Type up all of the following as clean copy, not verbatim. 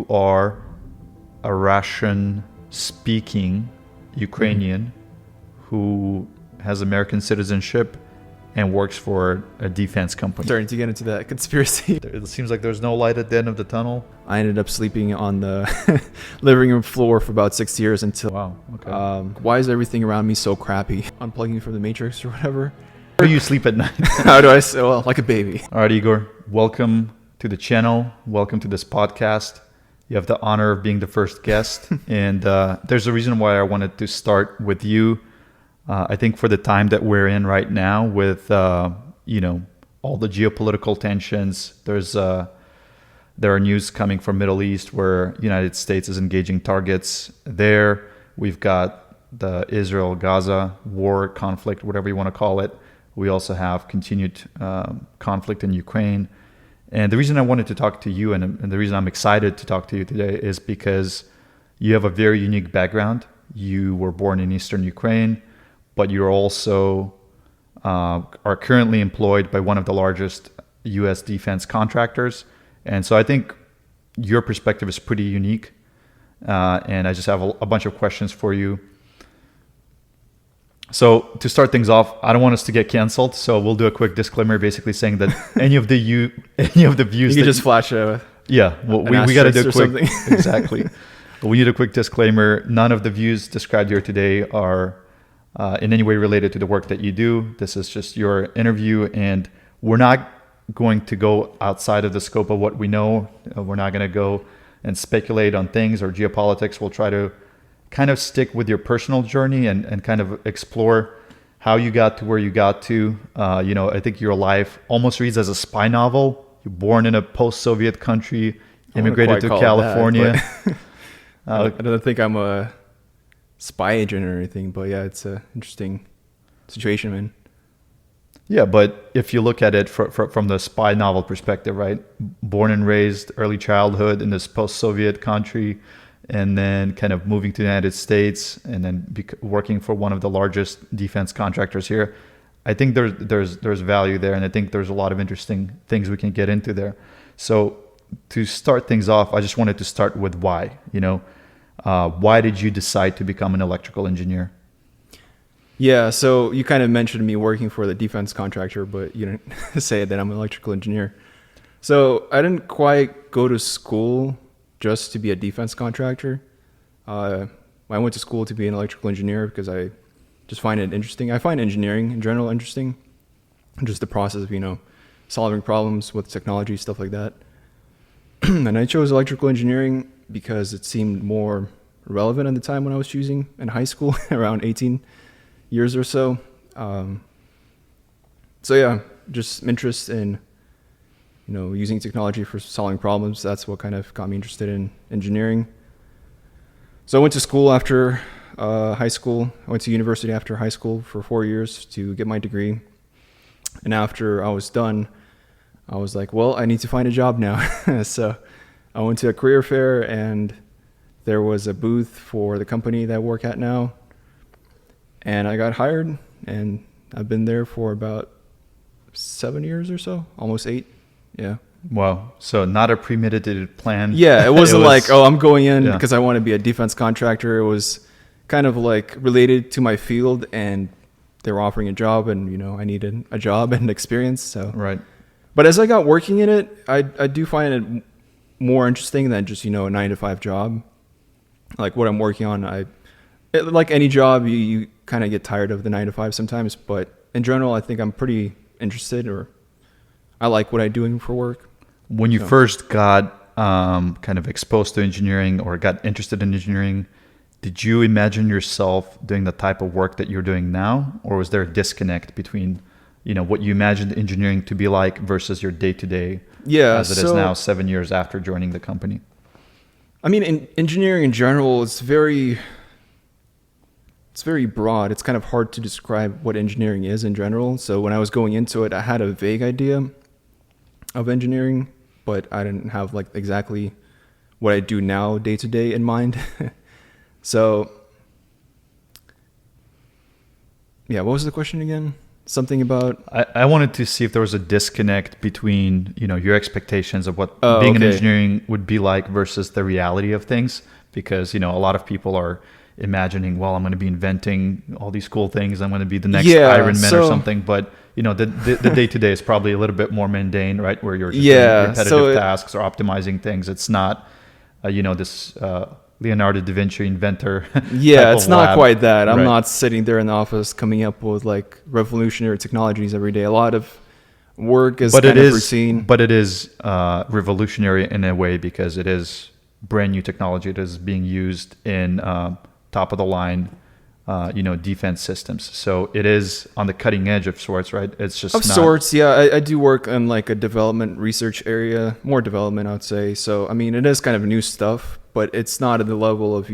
you are a Russian-speaking Ukrainian who has American citizenship and works for a defense company. Starting to get into that conspiracy. It seems like there's no light at the end of the tunnel. I ended up sleeping on the living room floor for about 6 years until... Wow, okay. Why is everything around me so crappy? Unplugging from the Matrix or whatever. How do you sleep at night? How do I say? Well, like a baby. All right, Igor, welcome to the channel. Welcome to this podcast. You have the honor of being the first guest. And there's a reason why I wanted to start with you. I think for the time that we're in right now with, all the geopolitical tensions, there are news coming from Middle East where United States is engaging targets there. We've got the Israel-Gaza war conflict, whatever you want to call it. We also have continued conflict in Ukraine. And the reason I wanted to talk to you and the reason I'm excited to talk to you today is because you have a very unique background. You were born in Eastern Ukraine, but you're also are currently employed by one of the largest US Defense Contractors. And so I think your perspective is pretty unique. And I just have a bunch of questions for you. So to start things off, I don't want us to get canceled, so we'll do a quick disclaimer, basically saying that any of the views you can just flash we got to do a quick exactly. We need a quick disclaimer. None of the views described here today are in any way related to the work that you do. This is just your interview, and we're not going to go outside of the scope of what we know. We're not going to go and speculate on things or geopolitics. We'll try to kind of stick with your personal journey and kind of explore how you got to where you got to. I think your life almost reads as a spy novel. You're born in a post-Soviet country, immigrated to California. I don't think I'm a spy agent or anything, but yeah, it's an interesting situation, man. Yeah, but if you look at it from the spy novel perspective, right? Born and raised, early childhood in this post-Soviet country, and then kind of moving to the United States, and then working for one of the largest defense contractors here. I think there's value there, and I think there's a lot of interesting things we can get into there. So to start things off, I just wanted to start with why. Why did you decide to become an electrical engineer? Yeah, so you kind of mentioned me working for the defense contractor, but you didn't say that I'm an electrical engineer. So I didn't quite go to school just to be a defense contractor. I went to school to be an electrical engineer because I just find it interesting. I find engineering in general interesting. Just the process of, solving problems with technology, stuff like that. And I chose electrical engineering because it seemed more relevant at the time when I was choosing in high school, around 18 years or so. So yeah, just interest in using technology for solving problems. That's what kind of got me interested in engineering. So I went to school after high school. I went to university after high school for 4 years to get my degree. And after I was done, I was like, well, I need to find a job now. So I went to a career fair, and there was a booth for the company that I work at now. And I got hired, and I've been there for about 7 years or so, almost 8. Yeah. Wow. So not a premeditated plan. Yeah, it wasn't I'm going in because I want to be a defense contractor. It was kind of like related to my field, and they were offering a job, and I needed a job and experience. So right. But as I got working in it, I do find it more interesting than just a 9-to-5 job. Like what I'm working on, like any job, you kind of get tired of the 9-to-5 sometimes. But in general, I think I'm pretty interested, or I like what I'm doing for work. When you first got kind of exposed to engineering or got interested in engineering, did you imagine yourself doing the type of work that you're doing now? Or was there a disconnect between, what you imagined engineering to be like versus your day-to-day as it is now 7 years after joining the company? I mean, in engineering in general, it's very broad. It's kind of hard to describe what engineering is in general. So when I was going into it, I had a vague idea of engineering, but I didn't have exactly what I do now day to day in mind. So yeah, what was the question again? something about? I wanted to see if there was a disconnect between, your expectations of what being in engineering would be like versus the reality of things. Because, a lot of people are imagining, well, I'm going to be inventing all these cool things. I'm going to be the next Iron Man or something. But, the day-to-day is probably a little bit more mundane, right? Where you're just doing repetitive tasks or optimizing things. It's not, this Leonardo da Vinci inventor. Yeah, it's not quite that. I'm Right. not sitting there in the office coming up with like revolutionary technologies every day. A lot of work is routine. But it is revolutionary in a way because it is brand new technology. It is being used in top of the line, defense systems. So it is on the cutting edge of sorts, right? It's just sorts. Yeah, I do work in like a development research area, more development, I would say. So I mean, it is kind of new stuff, but it's not at the level of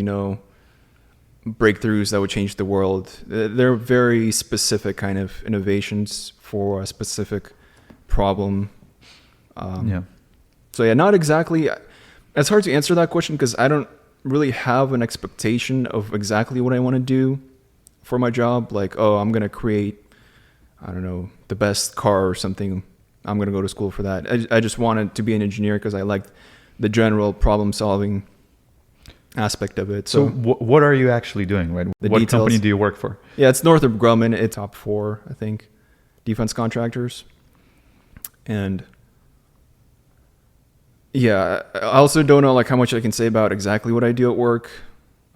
breakthroughs that would change the world. They're very specific kind of innovations for a specific problem. So yeah, not exactly. It's hard to answer that question because I don't really have an expectation of exactly what I want to do for my job. Like, oh, I'm going to create, I don't know, the best car or something. I'm going to go to school for that. I just wanted to be an engineer because I liked the general problem solving aspect of it. So what are you actually doing, right? What details. Company do you work for? Yeah, it's Northrop Grumman. It's top 4, I think, defense contractors. And yeah, I also don't know like how much I can say about exactly what I do at work.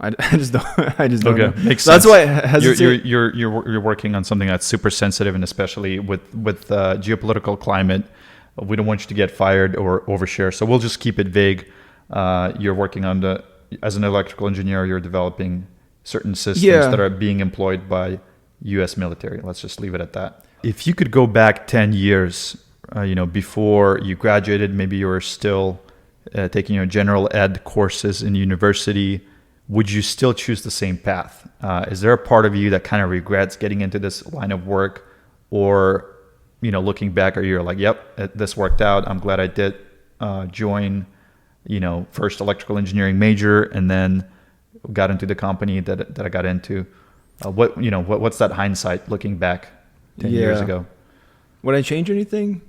I just don't. Know. Makes sense. That's why I hesitate. You're working on something that's super sensitive, and especially with geopolitical climate, we don't want you to get fired or overshare. So we'll just keep it vague. You're working on as an electrical engineer, you're developing certain systems that are being employed by U.S. military. Let's just leave it at that. If you could go back 10 years. Before you graduated, maybe you were still taking your general ed courses in university. Would you still choose the same path? Is there a part of you that kind of regrets getting into this line of work, or looking back, or you're like, "Yep, this worked out. I'm glad I did join." First electrical engineering major, and then got into the company that I got into. What's that hindsight looking back 10 years ago? Would I change anything?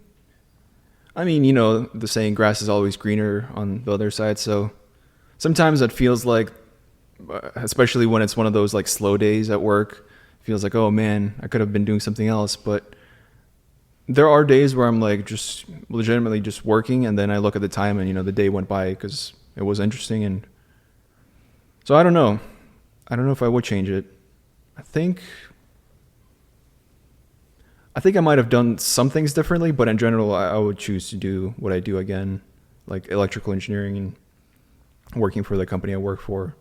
I mean, the saying, grass is always greener on the other side. So sometimes it feels like, especially when it's one of those like slow days at work, it feels like, oh man, I could have been doing something else. But there are days where I'm like just legitimately just working, and then I look at the time and, the day went by because it was interesting. And so I don't know. I don't know if I would change it. I think I might have done some things differently, but in general, I would choose to do what I do again, like electrical engineering and working for the company I work for.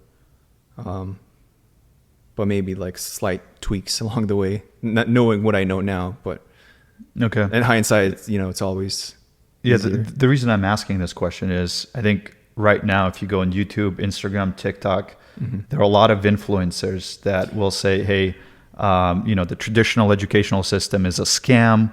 But maybe like slight tweaks along the way, not knowing what I know now. But in hindsight, it's always easier. The reason I'm asking this question is I think right now, if you go on YouTube, Instagram, TikTok, there are a lot of influencers that will say, hey, the traditional educational system is a scam.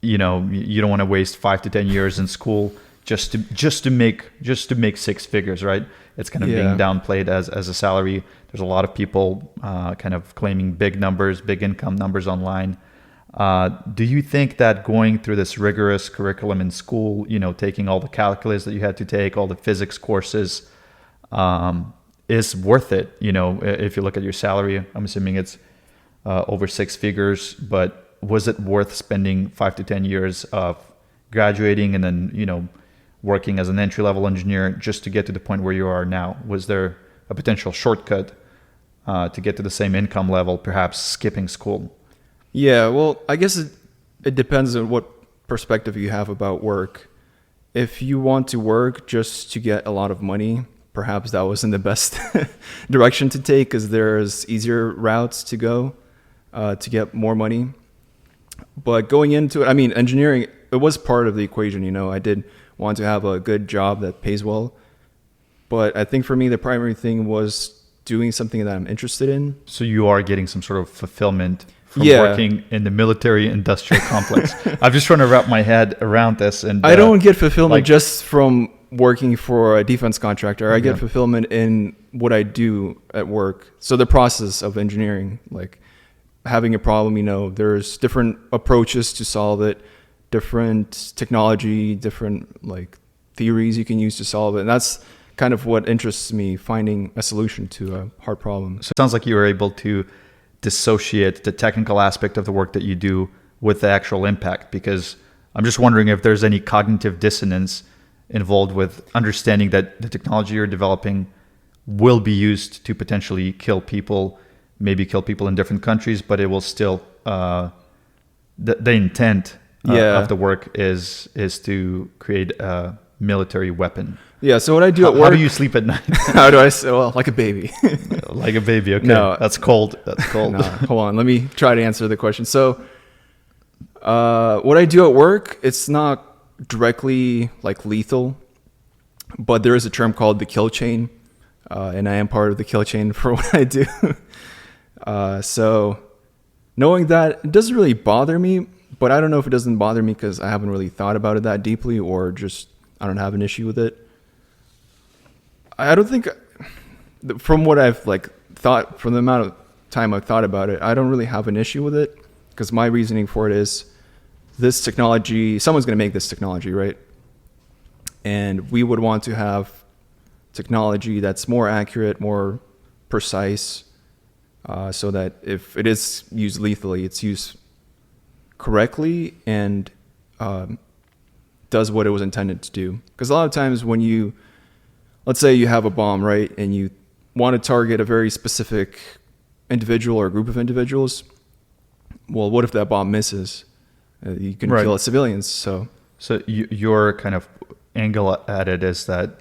You don't want to waste 5 to 10 years in school just to make 6 figures, right? It's kind of being downplayed as a salary. There's a lot of people kind of claiming big income numbers online. Do you think that going through this rigorous curriculum in school, taking all the calculus that you had to take, all the physics courses, is worth it? If you look at your salary, I'm assuming it's over 6 figures, but was it worth spending 5 to 10 years of graduating and then, working as an entry-level engineer just to get to the point where you are now? Was there a potential shortcut to get to the same income level, perhaps skipping school? Yeah, well, I guess it depends on what perspective you have about work. If you want to work just to get a lot of money, perhaps that wasn't the best direction to take, because there's easier routes to go to get more money. But going into it, I mean, engineering, it was part of the equation. I did want to have a good job that pays well. But I think for me, the primary thing was doing something that I'm interested in. So you are getting some sort of fulfillment from working in the military industrial complex. I'm just trying to wrap my head around this. And I don't get fulfillment just from working for a defense contractor. I get fulfillment in what I do at work. So the process of engineering, like having a problem, there's different approaches to solve it, different technology, different like theories you can use to solve it. And that's kind of what interests me, finding a solution to a hard problem. So it sounds like you were able to dissociate the technical aspect of the work that you do with the actual impact, because I'm just wondering if there's any cognitive dissonance involved with understanding that the technology you're developing will be used to potentially kill people, maybe kill people in different countries, but it will still, the intent of the work is to create a military weapon. Yeah, so what I do at work... How do you sleep at night? How do I say? Well, like a baby. Like a baby, okay. No. That's cold. That's cold. No, hold on. Let me try to answer the question. So what I do at work, it's not directly like lethal, but there is a term called the kill chain, and I am part of the kill chain for what I do. So knowing that, it doesn't really bother me, but I don't know if it doesn't bother me because I haven't really thought about it that deeply, or just I don't have an issue with it. I don't think, from what I've thought, from the amount of time I've thought about it, I don't really have an issue with it, because my reasoning for it is this technology, someone's going to make this technology, right? And we would want to have technology that's more accurate, more precise, so that if it is used lethally, it's used correctly and does what it was intended to do. Because a lot of times when let's say you have a bomb, right, and you want to target a very specific individual or group of individuals, well, what if that bomb misses? You can kill civilians. So your kind of angle at it is that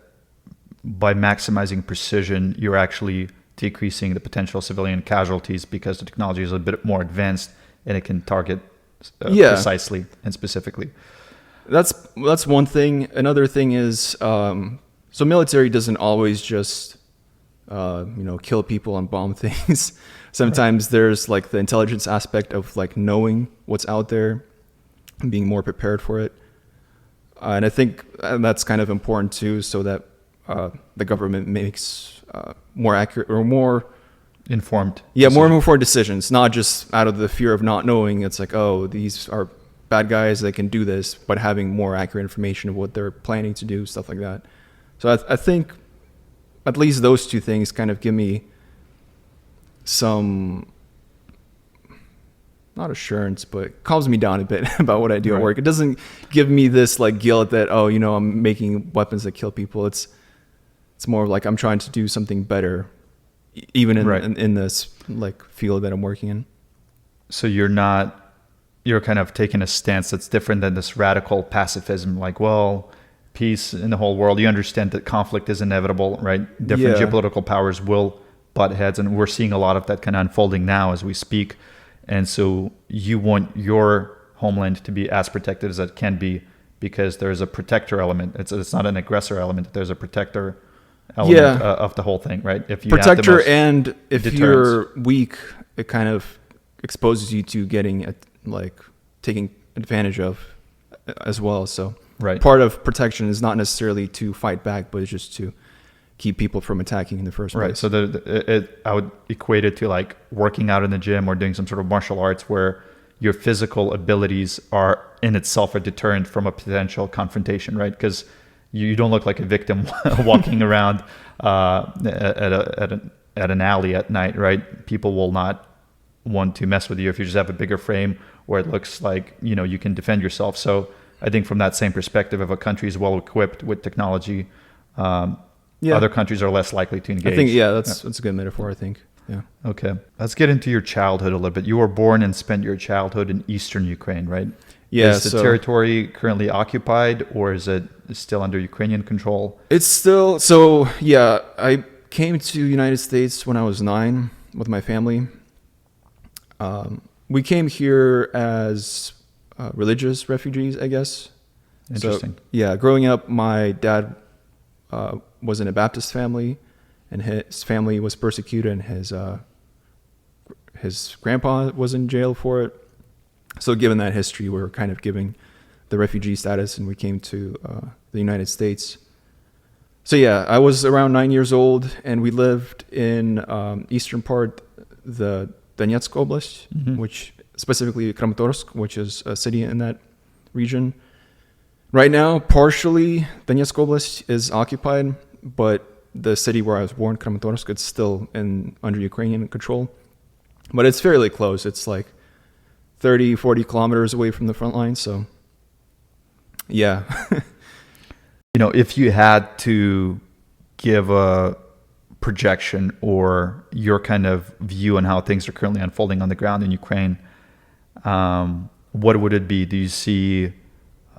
by maximizing precision, you're actually decreasing the potential civilian casualties because the technology is a bit more advanced and it can target precisely and specifically. That's one thing. Another thing is, so military doesn't always just, kill people and bomb things. Sometimes there's the intelligence aspect of knowing what's out there and being more prepared for it. And I think that's kind of important too, so that the government makes more accurate or more informed. Yeah, more informed decisions, not just out of the fear of not knowing. It's these are bad guys, they can do this, but having more accurate information of what they're planning to do, stuff like that. So I think at least those two things kind of give me some, not assurance, but calms me down a bit about what I do at work. It doesn't give me this guilt that, I'm making weapons that kill people. It's more I'm trying to do something better, even in this field that I'm working in. So you're kind of taking a stance that's different than this radical pacifism, peace in the whole world. You understand that conflict is inevitable, right? Different geopolitical powers will butt heads, and we're seeing a lot of that kind of unfolding now as we speak. And so you want your homeland to be as protected as it can be, because there's a protector element. It's not an aggressor element. There's a protector element of the whole thing, right? If you protector, and if you're weak, it kind of exposes you to getting taking advantage of as well. So part of protection is not necessarily to fight back, but it's just to keep people from attacking in the first place. Right. So I would equate it to working out in the gym or doing some sort of martial arts where your physical abilities are in itself a deterrent from a potential confrontation, right? Because you don't look like a victim walking around at an alley at night, right? People will not want to mess with you if you just have a bigger frame where it looks like you can defend yourself. So I think from that same perspective, if a country is well equipped with technology, other countries are less likely to engage. I think that's a good metaphor, I think. Yeah. Okay. Let's get into your childhood a little bit. You were born and spent your childhood in eastern Ukraine, right? Yeah. Is the territory currently occupied, or is it still under Ukrainian control? It's still, so yeah, I came to the United States when I was 9 with my family. We came here as religious refugees, I guess. Interesting. So, growing up, my dad was in a Baptist family, and his family was persecuted, and his grandpa was in jail for it. So given that history, we were kind of giving the refugee status, and we came to the United States. So I was around 9 years old, and we lived in eastern part, the Donetsk Oblast, which specifically Kramatorsk, which is a city in that region. Right now, partially Donetsk Oblast is occupied, but the city where I was born, Kramatorsk, it's still under Ukrainian control. But it's fairly close. It's like 30, 40 kilometers away from the front line. So, yeah. If you had to give a projection or your kind of view on how things are currently unfolding on the ground in Ukraine, what would it be? Do you see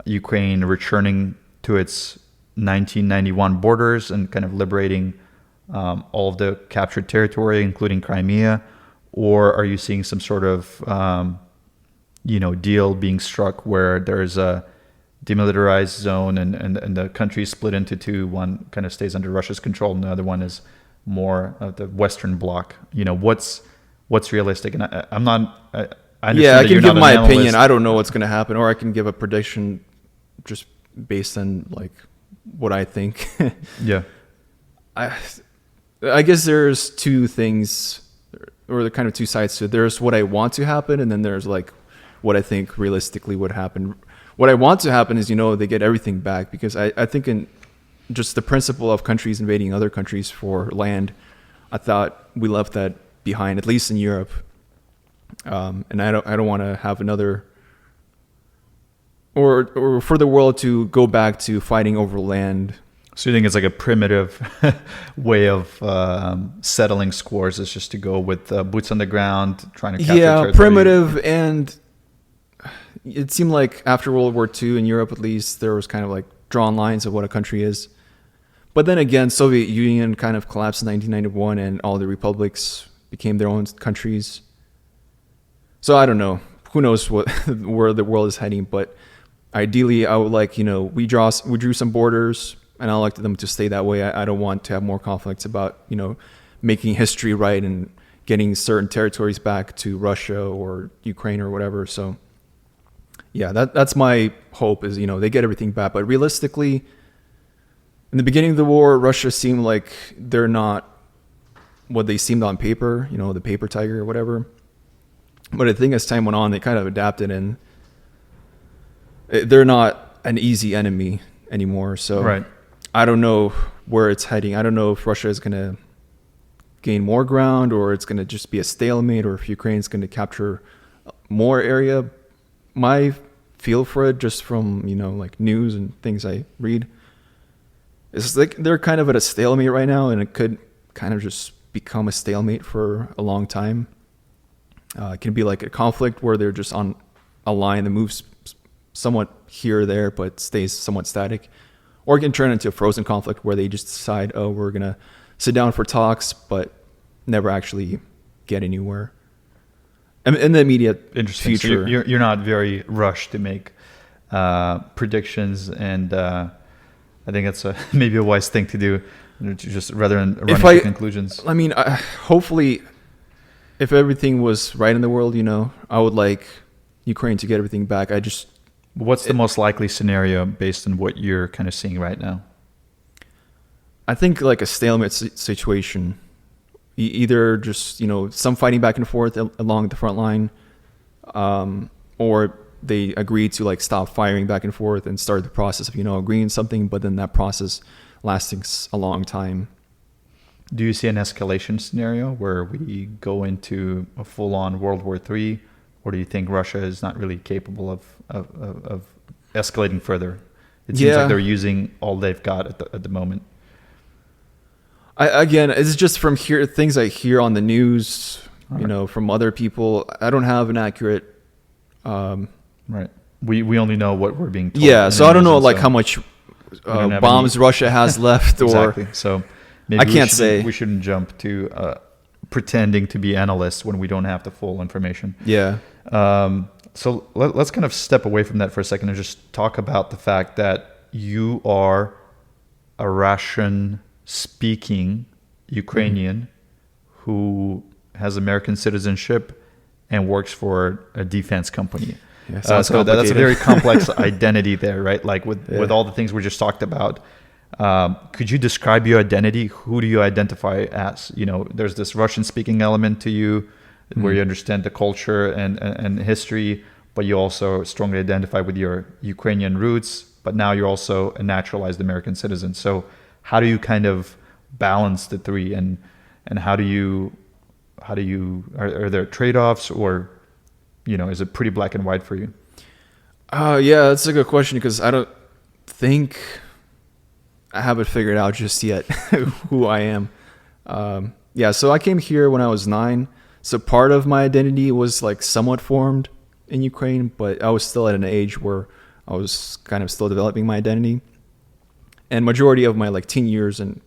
Ukraine returning to its 1991 borders and kind of liberating all of the captured territory, including Crimea? Or are you seeing some sort of, deal being struck where there's a demilitarized zone and the country is split into two? One kind of stays under Russia's control and the other one is more of the Western bloc. What's realistic? And I understand I can give my opinion. I don't know what's going to happen, or I can give a prediction just based on like what I think. Yeah. I guess there's two things, or the kind of two sides to it. There's what I want to happen, and then there's like what I think realistically would happen. What I want to happen is, they get everything back, because I think in just the principle of countries invading other countries for land, I thought we left that behind, at least in Europe. And I don't want to have another, or for the world to go back to fighting over land. So you think it's like a primitive way of settling scores is just to go with boots on the ground, trying to capture territory? Primitive, and it seemed like after World War II in Europe, at least, there was kind of like drawn lines of what a country is. But then again, Soviet Union kind of collapsed in 1991, and all the republics became their own countries. So I don't know. Who knows where the world is heading? But ideally, I would like, we drew some borders, and I like them to stay that way. I don't want to have more conflicts about, making history right and getting certain territories back to Russia or Ukraine or whatever. So yeah, that's my hope is, they get everything back. But realistically, in the beginning of the war, Russia seemed like they're not what they seemed on paper, the paper tiger or whatever. But I think as time went on, they kind of adapted, and they're not an easy enemy anymore. So right. I don't know where it's heading. I don't know if Russia is going to gain more ground, or it's going to just be a stalemate, or if Ukraine's going to capture more area. My feel for it, just from, like news and things I read, is like they're kind of at a stalemate right now, and it could kind of just become a stalemate for a long time. It can be like a conflict where they're just on a line that moves somewhat here or there, but stays somewhat static. Or it can turn into a frozen conflict where they just decide, we're going to sit down for talks, but never actually get anywhere. In the immediate future. So you're not very rushed to make predictions, and I think that's maybe a wise thing to do, just rather than running to conclusions. I mean, hopefully, if everything was right in the world, I would like Ukraine to get everything back. What's the most likely scenario based on what you're kind of seeing right now? I think like a stalemate situation. Either just, some fighting back and forth along the front line, or they agree to like stop firing back and forth and start the process of, agreeing something, but then that process lasting a long time. Do you see an escalation scenario where we go into a full-on World War III, or do you think Russia is not really capable of escalating further? It seems like they're using all they've got at the moment. Again, it's just from things I hear on the news, from other people. I don't have an accurate. Right. We only know what we're being told. Yeah, so I don't know like how much bombs Russia has left, or exactly. So maybe I can't say. We shouldn't jump to pretending to be analysts when we don't have the full information. Yeah. So let's kind of step away from that for a second and just talk about the fact that you are a Russian-speaking Ukrainian who has American citizenship and works for a defense company. Yeah, so that's a very complex identity there, right? Like with all the things we just talked about. Could you describe your identity? Who do you identify as? There's this Russian-speaking element to you. where you understand the culture and history, but you also strongly identify with your Ukrainian roots, but now you're also a naturalized American citizen. So how do you kind of balance the three, and how do you are there trade-offs, or is it pretty black and white for you? Yeah, that's a good question, because I don't think I have it figured out just yet who I am. Yeah, so I came here when I was 9. So part of my identity was like somewhat formed in Ukraine, but I was still at an age where I was kind of still developing my identity. And majority of my like teen years, and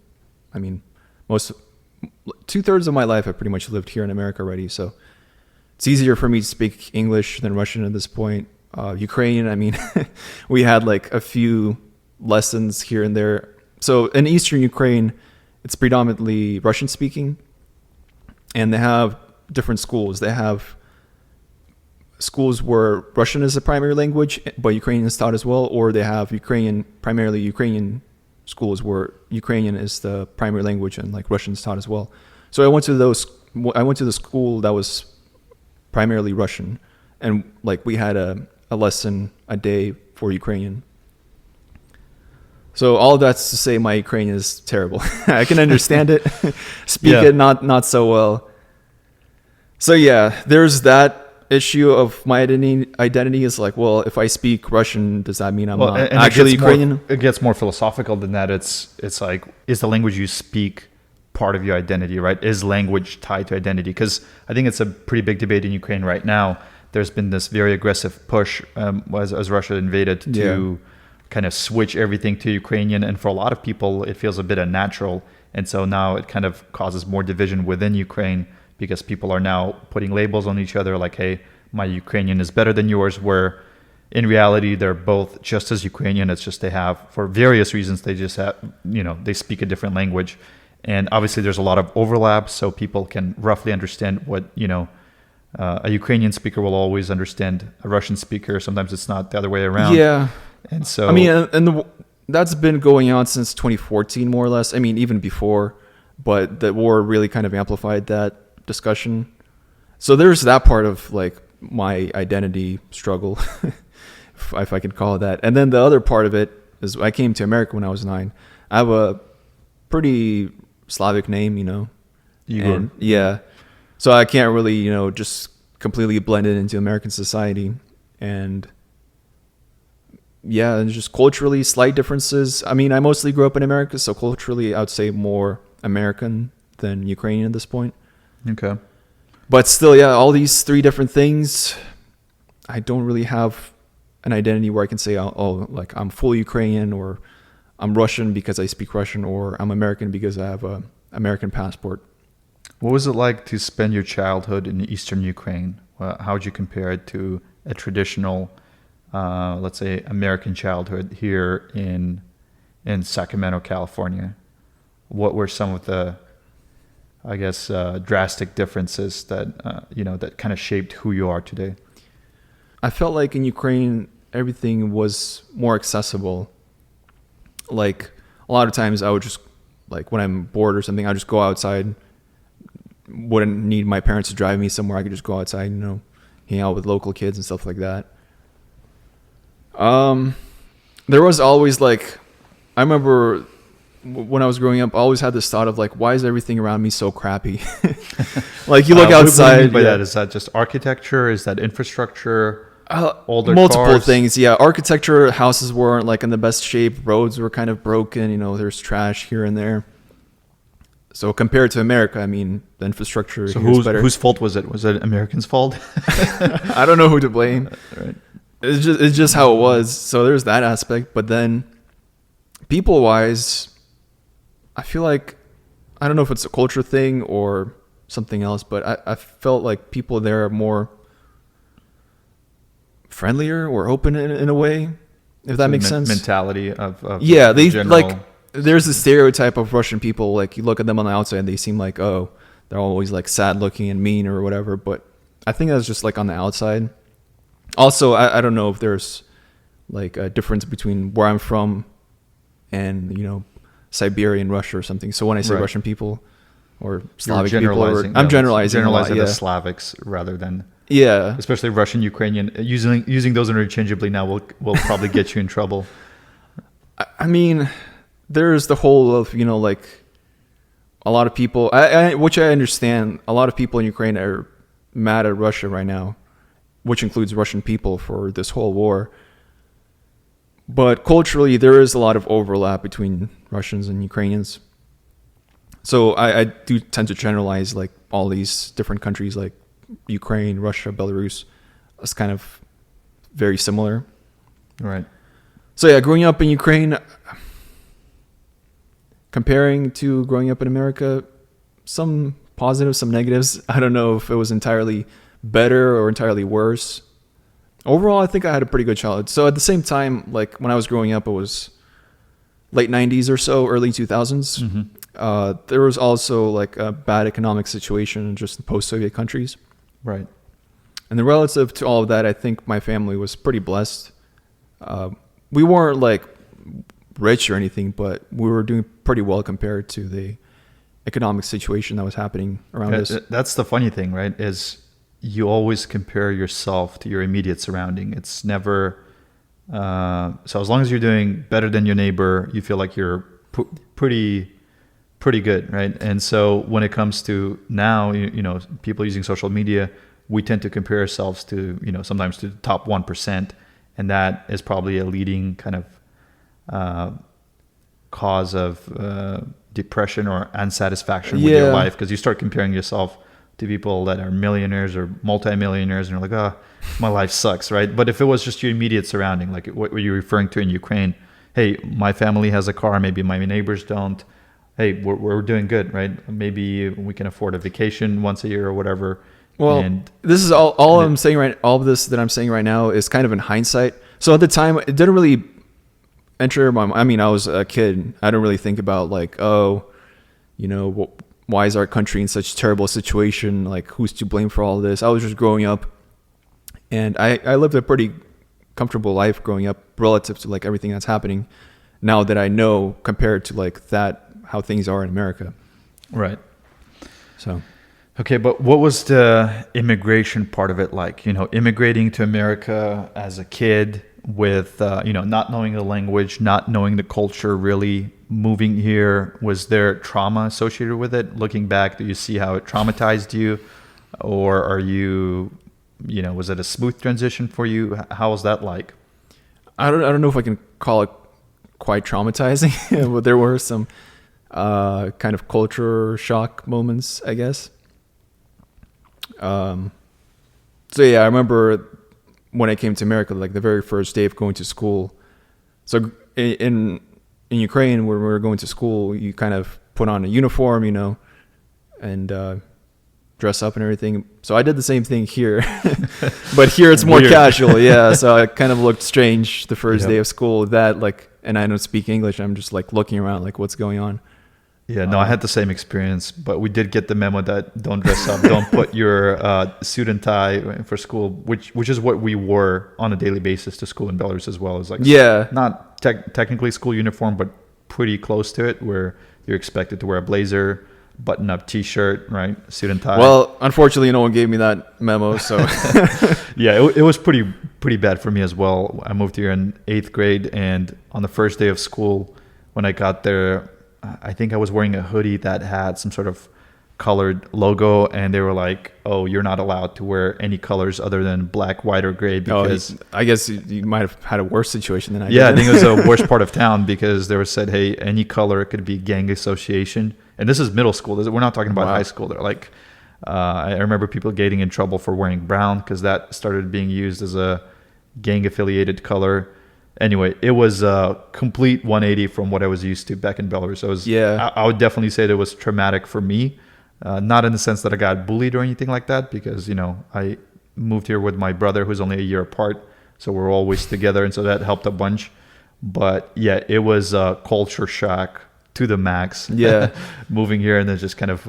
I mean, 2/3 of my life I pretty much lived here in America already. So it's easier for me to speak English than Russian at this point. Ukrainian, I mean, we had like a few lessons here and there. So in Eastern Ukraine, it's predominantly Russian speaking, and they have different schools. They have schools where Russian is the primary language, but Ukrainian is taught as well, or they have primarily Ukrainian schools where Ukrainian is the primary language and like Russian is taught as well. So I went to the school that was primarily Russian, and like we had a lesson a day for Ukrainian. So all of that's to say my Ukrainian is terrible. I can understand it, speak it not so well. So yeah, there's that issue of my identity is like, well, if I speak Russian, does that mean I'm not actually Ukrainian? It gets more philosophical than that. It's like, is the language you speak part of your identity, right? Is language tied to identity? Because I think it's a pretty big debate in Ukraine right now. There's been this very aggressive push as Russia invaded to kind of switch everything to Ukrainian. And for a lot of people, it feels a bit unnatural. And so now it kind of causes more division within Ukraine, because people are now putting labels on each other like, hey, my Ukrainian is better than yours, where in reality, they're both just as Ukrainian. It's just they have, for various reasons, they just have, they speak a different language. And obviously there's a lot of overlap, so people can roughly understand what, a Ukrainian speaker will always understand a Russian speaker. Sometimes it's not the other way around. Yeah. And so, I mean, that's been going on since 2014, more or less. I mean, even before, but the war really kind of amplified that discussion. So there's that part of like my identity struggle, if I could call it that. And then the other part of it is I came to America when I was 9. I have a pretty Slavic name, Igor. And yeah. So I can't really, just completely blend it into American society. And yeah, and just culturally slight differences. I mean, I mostly grew up in America, so culturally I would say more American than Ukrainian at this point. Okay. But still, yeah, all these 3 different things, I don't really have an identity where I can say, oh, like I'm full Ukrainian, or I'm Russian because I speak Russian, or I'm American because I have a American passport. What was it like to spend your childhood in Eastern Ukraine? How would you compare it to a traditional, let's say, American childhood here in Sacramento, California? What were some of the, I guess, drastic differences that that kind of shaped who you are today? I felt like in Ukraine everything was more accessible. Like a lot of times I would just, like when I'm bored or something, I'd just go outside. Wouldn't need my parents to drive me somewhere. I could just go outside, hang out with local kids and stuff like that. There was always like, I remember when I was growing up, I always had this thought of like, why is everything around me so crappy? Like you look outside. What do you mean by that? Is that just architecture? Is that infrastructure? Older multiple cars? Things. Yeah. Architecture, houses weren't like in the best shape. Roads were kind of broken. There's trash here and there. So compared to America, I mean, the infrastructure here is better. Whose fault was it? Was it Americans' fault? I don't know who to blame. Right. It's just how it was. So there's that aspect. But then people-wise, I feel like, I don't know if it's a culture thing or something else, but I felt like people there are more friendlier or open in a way, if that makes sense. Mentality of yeah, they general... like, there's a stereotype of Russian people, like you look at them on the outside and they seem like, oh, they're always like sad looking and mean or whatever, but I think that's just like on the outside. Also, I don't know if there's like a difference between where I'm from and Siberia and Russia or something. So when I say Russian people, or You're Slavic people. generalizing. I'm generalizing. Generalizing a lot, the Slavics rather than, yeah. especially Russian, Ukrainian. Using those interchangeably now will probably get you in trouble. I mean, there's the whole of, like a lot of people, which I understand, a lot of people in Ukraine are mad at Russia right now, which includes Russian people for this whole war. But culturally, there is a lot of overlap between Russians and Ukrainians. So I do tend to generalize like all these different countries like Ukraine, Russia, Belarus as kind of very similar. Right. So yeah, growing up in Ukraine, comparing to growing up in America, some positives, some negatives. I don't know if it was entirely better or entirely worse. Overall, I think I had a pretty good childhood. So at the same time, like when I was growing up, it was late 90s or so, early 2000s. Mm-hmm. There was also like a bad economic situation in just the post-Soviet countries. Right. And then relative to all of that, I think my family was pretty blessed. We weren't like rich or anything, but we were doing pretty well compared to the economic situation that was happening around us. That's the funny thing, right? Is you always compare yourself to your immediate surrounding. It's never so as long as you're doing better than your neighbor, you feel like you're pretty good, right? And so when it comes to now, you know, people using social media, we tend to compare ourselves to, you know, sometimes to the top 1%, and that is probably a leading kind of cause of depression or unsatisfaction with your life, because you start comparing yourself to people that are millionaires or multimillionaires, and you're like, oh, my life sucks, right? But if it was just your immediate surrounding, like what were you referring to in Ukraine? Hey, my family has a car, maybe my neighbors don't. Hey, we're doing good, right? Maybe we can afford a vacation once a year or whatever. Well, and this is all I'm saying right. All of this that I'm saying right now is kind of in hindsight. So at the time, it didn't really enter my. I mean, I was a kid. I don't really think about like, oh, you know, why is our country in such a terrible situation? Like, who's to blame for all this? I was just growing up, and I lived a pretty comfortable life growing up relative to like everything that's happening now that I know compared to like that how things are in America. Right. So. Okay, but what was the immigration part of it like? You know, immigrating to America as a kid with, you know, not knowing the language, not knowing the culture, really moving here. Was there trauma associated with it? Looking back, do you see how it traumatized you? Or are you, you know, was it a smooth transition for you? How was that like? I don't know if I can call it quite traumatizing, but there were some kind of culture shock moments, I guess. So yeah, I remember when I came to America, like the very first day of going to school. So in Ukraine, when we were going to school, you kind of put on a uniform, you know, and dress up and everything. So I did the same thing here, but here it's more casual. Yeah. So I kind of looked strange the first day of school and I don't speak English. I'm just like looking around like what's going on. Yeah, no, I had the same experience, but we did get the memo that don't dress up, don't put your suit and tie for school, which is what we wore on a daily basis to school in Belarus as well. It's like, not technically school uniform, but pretty close to it, where you're expected to wear a blazer, button-up T-shirt, right, suit and tie. Well, unfortunately, no one gave me that memo, so yeah, it was pretty bad for me as well. I moved here in 8th grade, and on the first day of school, when I got there, I think I was wearing a hoodie that had some sort of colored logo, and they were like, oh, you're not allowed to wear any colors other than black, white, or gray, because I guess you might have had a worse situation than I did. Yeah, I think it was the worst part of town, because they were said, hey, any color, it could be gang association. And this is middle school. We're not talking about high school. They're like, I remember people getting in trouble for wearing brown, because that started being used as a gang affiliated color. Anyway, it was a complete 180 from what I was used to back in Belarus. I would definitely say that it was traumatic for me, not in the sense that I got bullied or anything like that, because, you know, I moved here with my brother who's only a year apart, so we're always together, and so that helped a bunch. But yeah, it was a culture shock to the max. Yeah, moving here and then just kind of.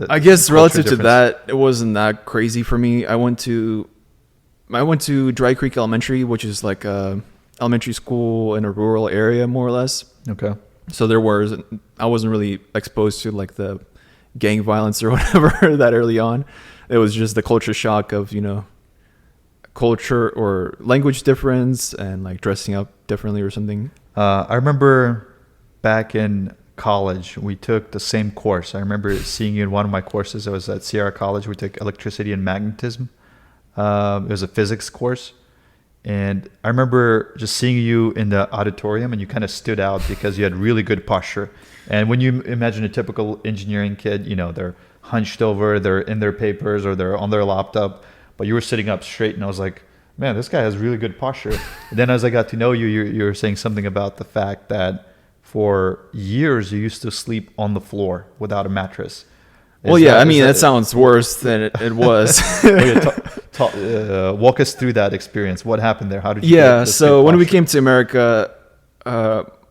I guess relative to that, it wasn't that crazy for me. I went to Dry Creek Elementary, which is like a elementary school in a rural area, more or less. Okay. So I wasn't really exposed to like the gang violence or whatever that early on. It was just the culture shock of, culture or language difference and like dressing up differently or something. I remember back in college, we took the same course. I remember seeing you in one of my courses. I was at Sierra College. We took electricity and magnetism. It was a physics course. And I remember just seeing you in the auditorium, and you kind of stood out because you had really good posture. And when you imagine a typical engineering kid, they're hunched over, they're in their papers, or they're on their laptop, but you were sitting up straight, and I was like, man, this guy has really good posture. And then as I got to know you, you were saying something about the fact that for years you used to sleep on the floor without a mattress. That sounds worse than it was. Walk us through that experience. What happened there? How did you get this so good when we posture? came to America,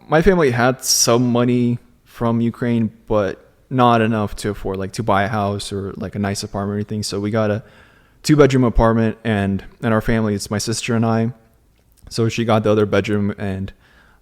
my family had some money from Ukraine, but not enough to afford like to buy a house or like a nice apartment or anything. So we got a 2-bedroom apartment, and our family, it's my sister and I. So she got the other bedroom, and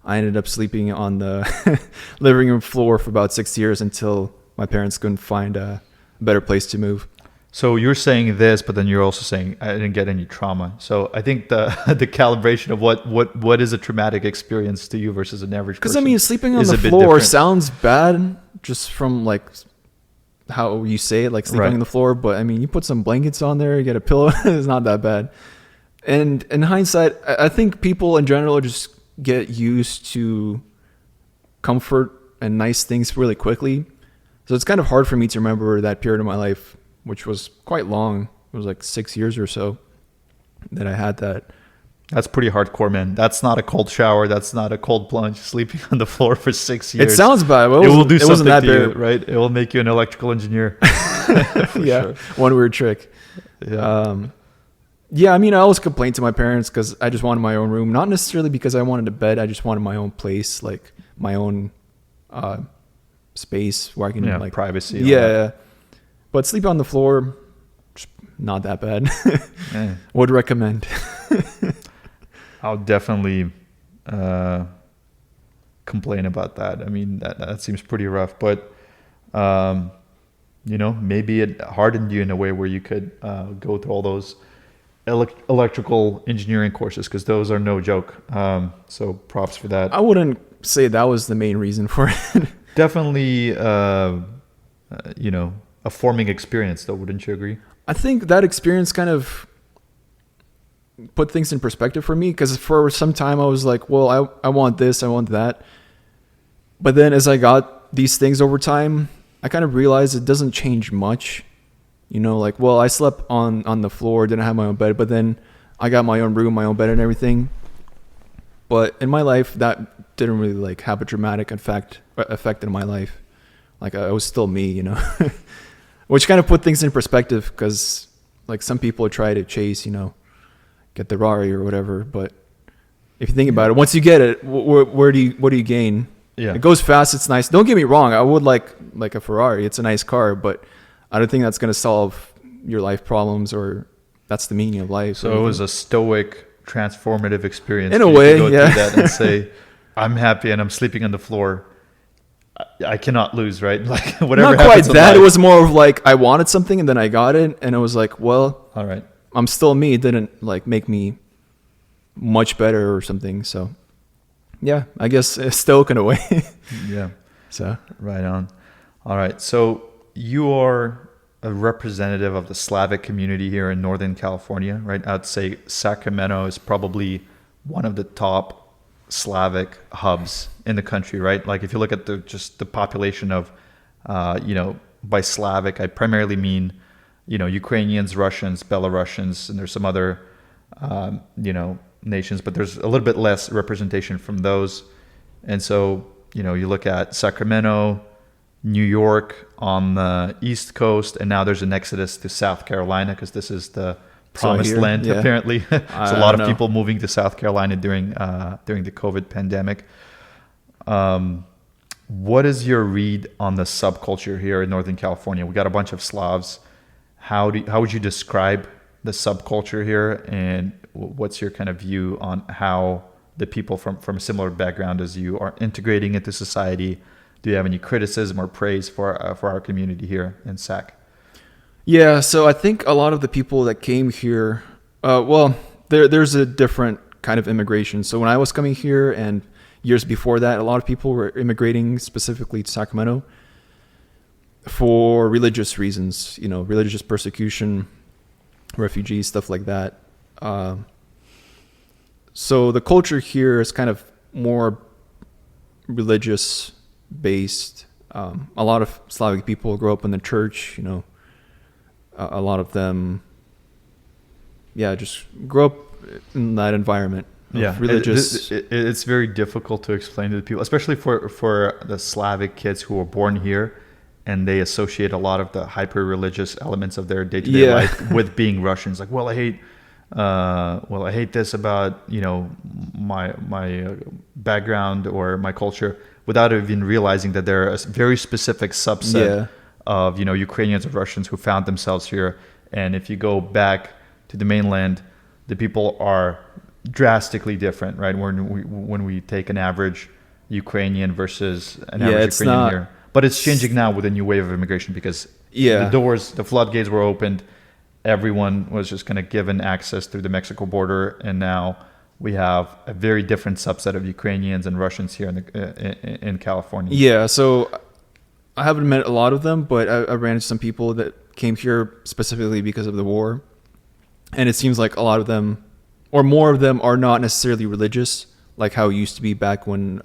I ended up sleeping on the living room floor for about 6 years until my parents couldn't find a better place to move. So you're saying this, but then you're also saying I didn't get any trauma. So I think the the calibration of what is a traumatic experience to you versus an average person. Because sleeping on is the a bit floor different. sounds bad just from like how you say it, like sleeping Right. on the floor. But you put some blankets on there, you get a pillow. It's not that bad. And in hindsight, I think people in general just get used to comfort and nice things really quickly. So it's kind of hard for me to remember that period of my life, which was quite long. It was like 6 years or so that I had that. That's pretty hardcore, man. That's not a cold shower. That's not a cold plunge. Sleeping on the floor for 6 years. It sounds bad. But It will do it something wasn't that to you, bad. right? It will make you an electrical engineer. For Yeah, sure. one weird trick. Yeah. I always complained to my parents because I just wanted my own room. Not necessarily because I wanted a bed. I just wanted my own place, like my own space where I can like privacy. all Yeah, that. but sleep on the floor, not that bad. Yeah. Would recommend. I'll definitely complain about that. I mean, that seems pretty rough, but maybe it hardened you in a way where you could go through all those electrical engineering courses, because those are no joke. So props for that. I wouldn't say that was the main reason for it. Definitely, a forming experience, though. Wouldn't you agree? I think that experience kind of put things in perspective for me, because for some time I was like, well, I want this, I want that. But then as I got these things over time, I kind of realized it doesn't change much. I slept on the floor, didn't have my own bed, but then I got my own room, my own bed and everything. But in my life, that didn't really like have a dramatic effect in my life. Like I was still me, which kind of put things in perspective, because like some people try to chase, get the Rari or whatever. But if you think about it, once you get it, what do you gain? Yeah. It goes fast. It's nice. Don't get me wrong. I would like a Ferrari. It's a nice car, but I don't think that's going to solve your life problems, or that's the meaning of life. So it was a stoic, transformative experience. In a for you to way, go yeah. through that and say, I'm happy and I'm sleeping on the floor. I cannot lose, right? Like whatever. Not quite happens in that. It life- was more of like I wanted something and then I got it, and it was like, well, all right. I'm still me. It didn't like make me much better or something. So yeah, I guess it's stoic in a way. Yeah. So Right on. All right. So you are a representative of the Slavic community here in Northern California, right? I'd say Sacramento is probably one of the top Slavic hubs in the country, right? Like if you look at the population of, by Slavic, I primarily mean, Ukrainians, Russians, Belarusians, and there's some other, nations, but there's a little bit less representation from those. And so, you look at Sacramento, New York on the East Coast, and now there's an exodus to South Carolina because this is the promised here, land, yeah. apparently. There's a I lot don't of know. people moving to South Carolina during the COVID pandemic. What is your read on the subculture here in Northern California? We got a bunch of Slavs. How would you describe the subculture here, and what's your kind of view on how the people from a similar background as you are integrating into society, do you have any criticism or praise for our community here in SAC? Yeah, so I think a lot of the people that came here, there's a different kind of immigration. So when I was coming here and years before that, a lot of people were immigrating specifically to Sacramento for religious reasons, religious persecution, refugees, stuff like that. So the culture here is kind of more religious based. A lot of Slavic people grow up in the church, a lot of them, just grow up in that environment. Religious. It's very difficult to explain to the people, especially for the Slavic kids who were born here, and they associate a lot of the hyper religious elements of their day-to-day life with being Russians. Like, I hate this about my background or my culture, without even realizing that they're a very specific subset of Ukrainians or Russians who found themselves here. And if you go back to the mainland, the people are drastically different, right? When we take an average Ukrainian versus an average Ukrainian here, but it's changing now with a new wave of immigration because the floodgates were opened. Everyone was just kind of given access through the Mexico border, and now we have a very different subset of Ukrainians and Russians here in California. Yeah, so I haven't met a lot of them, but I ran into some people that came here specifically because of the war, and it seems like a lot of them, or more of them, are not necessarily religious, like how it used to be back when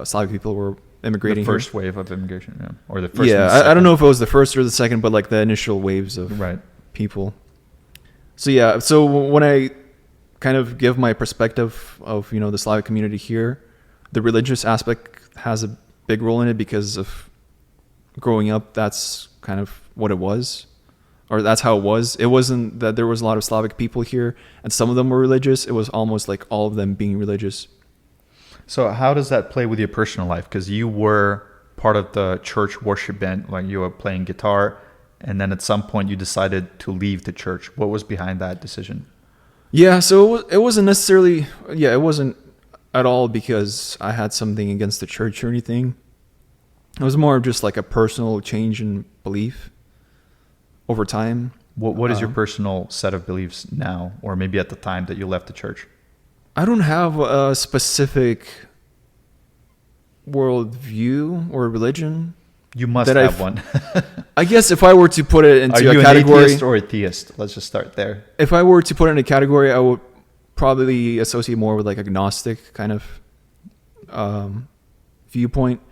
Slavic people were immigrating. The first wave of immigration, or the first. Yeah, I don't know if it was the first or the second, but like the initial waves of people. So so when I kind of give my perspective of the Slavic community here, the religious aspect has a big role in it because of growing up. That's kind of what it was, or that's how it was. It wasn't that there was a lot of Slavic people here and some of them were religious. It was almost like all of them being religious. So how does that play with your personal life? Because you were part of the church worship band, like you were playing guitar, and then at some point you decided to leave the church. What was behind that decision? Yeah, so it wasn't necessarily, it wasn't at all because I had something against the church or anything. It was more of just like a personal change in belief over time. What is your personal set of beliefs now, or maybe at the time that you left the church? I don't have a specific worldview or religion. You must have one. I guess if I were to put it into a category... Are you an atheist or a theist? Let's just start there. If I were to put it in a category, I would probably associate more with like agnostic kind of viewpoint.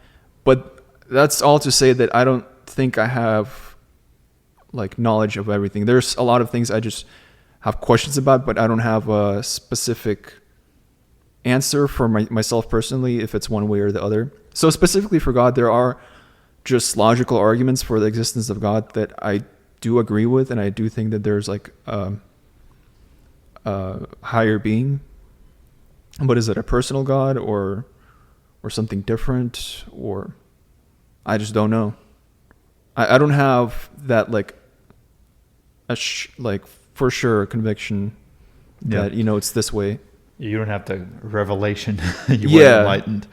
But that's all to say that I don't think I have like knowledge of everything. There's a lot of things I just have questions about, but I don't have a specific answer for myself personally if it's one way or the other. So specifically for God, there are just logical arguments for the existence of God that I do agree with, and I do think that there's like a higher being. But is it a personal God or something different, or I just don't know. I don't have that like like for sure conviction that it's this way. You don't have the revelation. You were enlightened.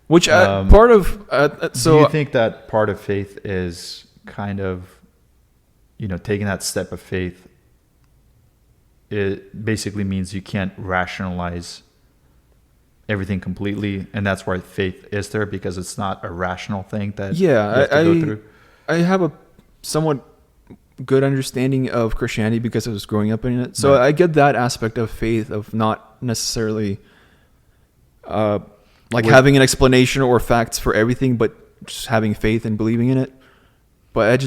Which part of so do you think that part of faith is kind of taking that step of faith? It basically means you can't rationalize everything completely, and that's why faith is there, because it's not a rational thing that you have to go through. I have a somewhat good understanding of Christianity because I was growing up in it. So I get that aspect of faith, of not necessarily having an explanation or facts for everything, but just having faith and believing in it. But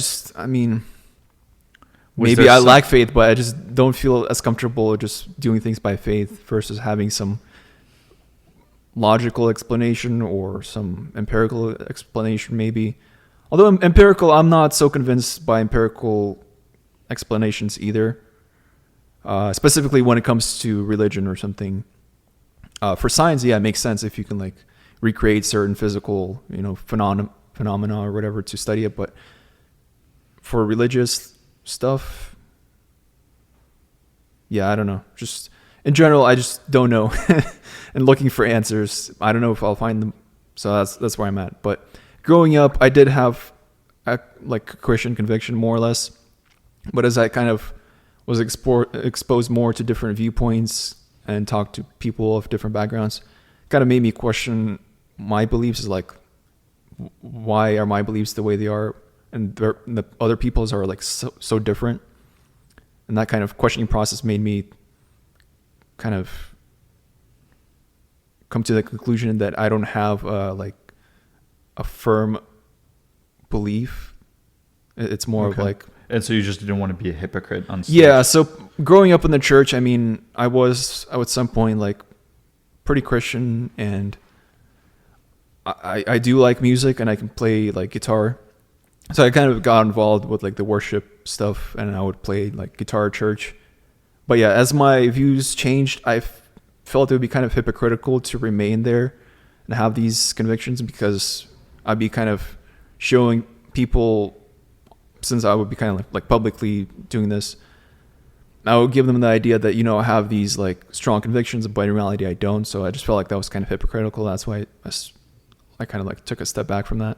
maybe I lack faith, but I just don't feel as comfortable just doing things by faith versus having some logical explanation or some empirical explanation maybe. Although empirical, I'm not so convinced by empirical explanations either. Specifically when it comes to religion or something. For science, it makes sense if you can like recreate certain physical, phenomena or whatever to study it. But for religious stuff, I don't know. Just in general, I just don't know. And looking for answers, I don't know if I'll find them So that's where I'm at. But growing up, I did have a Christian conviction, more or less. But as I kind of was exposed more to different viewpoints and talked to people of different backgrounds, kind of made me question my beliefs. Is like, why are my beliefs the way they are, and the other people's are like so different? And that kind of questioning process made me kind of come to the conclusion that I don't have like a firm belief. It's more of like, and so you just didn't want to be a hypocrite on stage. Yeah. So growing up in the church, I mean, I was at some point like pretty Christian, and I do like music, and I can play like guitar. So I kind of got involved with like the worship stuff, and I would play like guitar at church. But yeah, as my views changed, I felt it would be kind of hypocritical to remain there and have these convictions, because I'd be kind of showing people, since I would be kind of like publicly doing this, I would give them the idea that, I have these like strong convictions, but in reality I don't. So I just felt like that was kind of hypocritical. That's why I kind of like took a step back from that.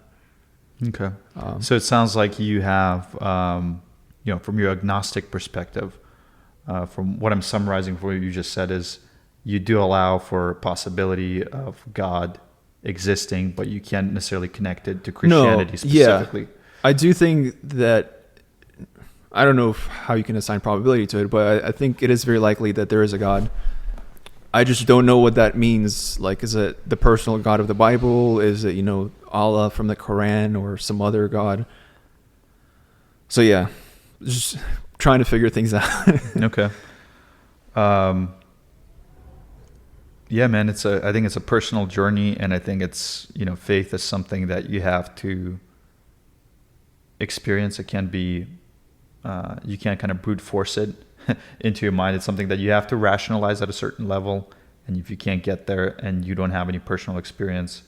Okay. So it sounds like you have, from your agnostic perspective, from what I'm summarizing for you just said, is you do allow for possibility of God existing, but you can't necessarily connect it to Christianity specifically. Yeah. I do think that, I don't know how you can assign probability to it, but I think it is very likely that there is a God. I just don't know what that means. Like, is it the personal God of the Bible? Is it, Allah from the Quran, or some other God? So yeah, just trying to figure things out. Okay. Yeah, man, I think it's a personal journey, and I think it's, faith is something that you have to experience. It can't be, you can't kind of brute force it into your mind. It's something that you have to rationalize at a certain level. And if you can't get there and you don't have any personal experience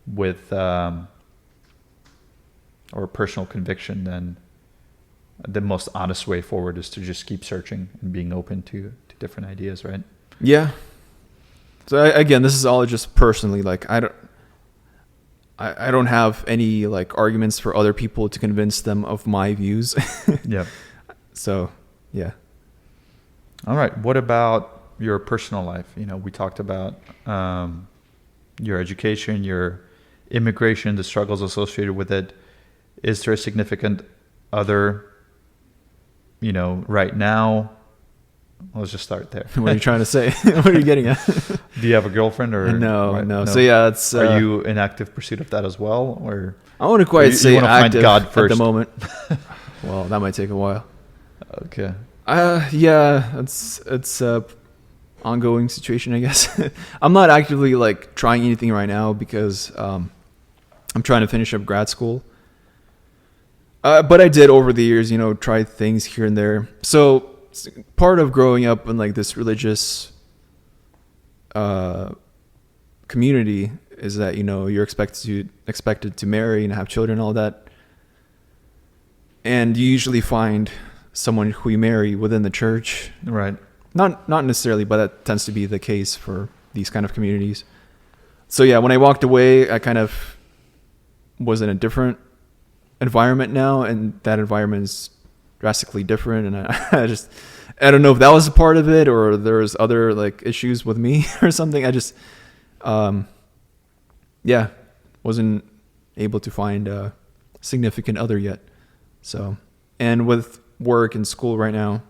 with, or personal conviction, then the most honest way forward is to just keep searching and being open to different ideas, right? Yeah. So again, this is all just personally, like, I don't have any like arguments for other people to convince them of my views. Yeah. So, yeah. All right. What about your personal life? We talked about your education, your immigration, the struggles associated with it. Is there a significant other, right now? Let's just start there. What are you trying to say? What are you getting at? Do you have a girlfriend or no? So yeah, it's. Are you in active pursuit of that as well, or? I wouldn't quite say you active find God first at the moment. Well, that might take a while. Okay. Yeah, it's a ongoing situation, I guess. I'm not actively like trying anything right now, because I'm trying to finish up grad school. But I did over the years, try things here and there. So part of growing up in like this religious community is that, you're expected to marry and have children and all that. And you usually find someone who you marry within the church. Right. Not necessarily, but that tends to be the case for these kind of communities. So yeah, when I walked away, I kind of was in a different environment now, and that environment is drastically different. And I don't know if that was a part of it, or there's other like issues with me or something. I just, wasn't able to find a significant other yet. So, and with work and school right now,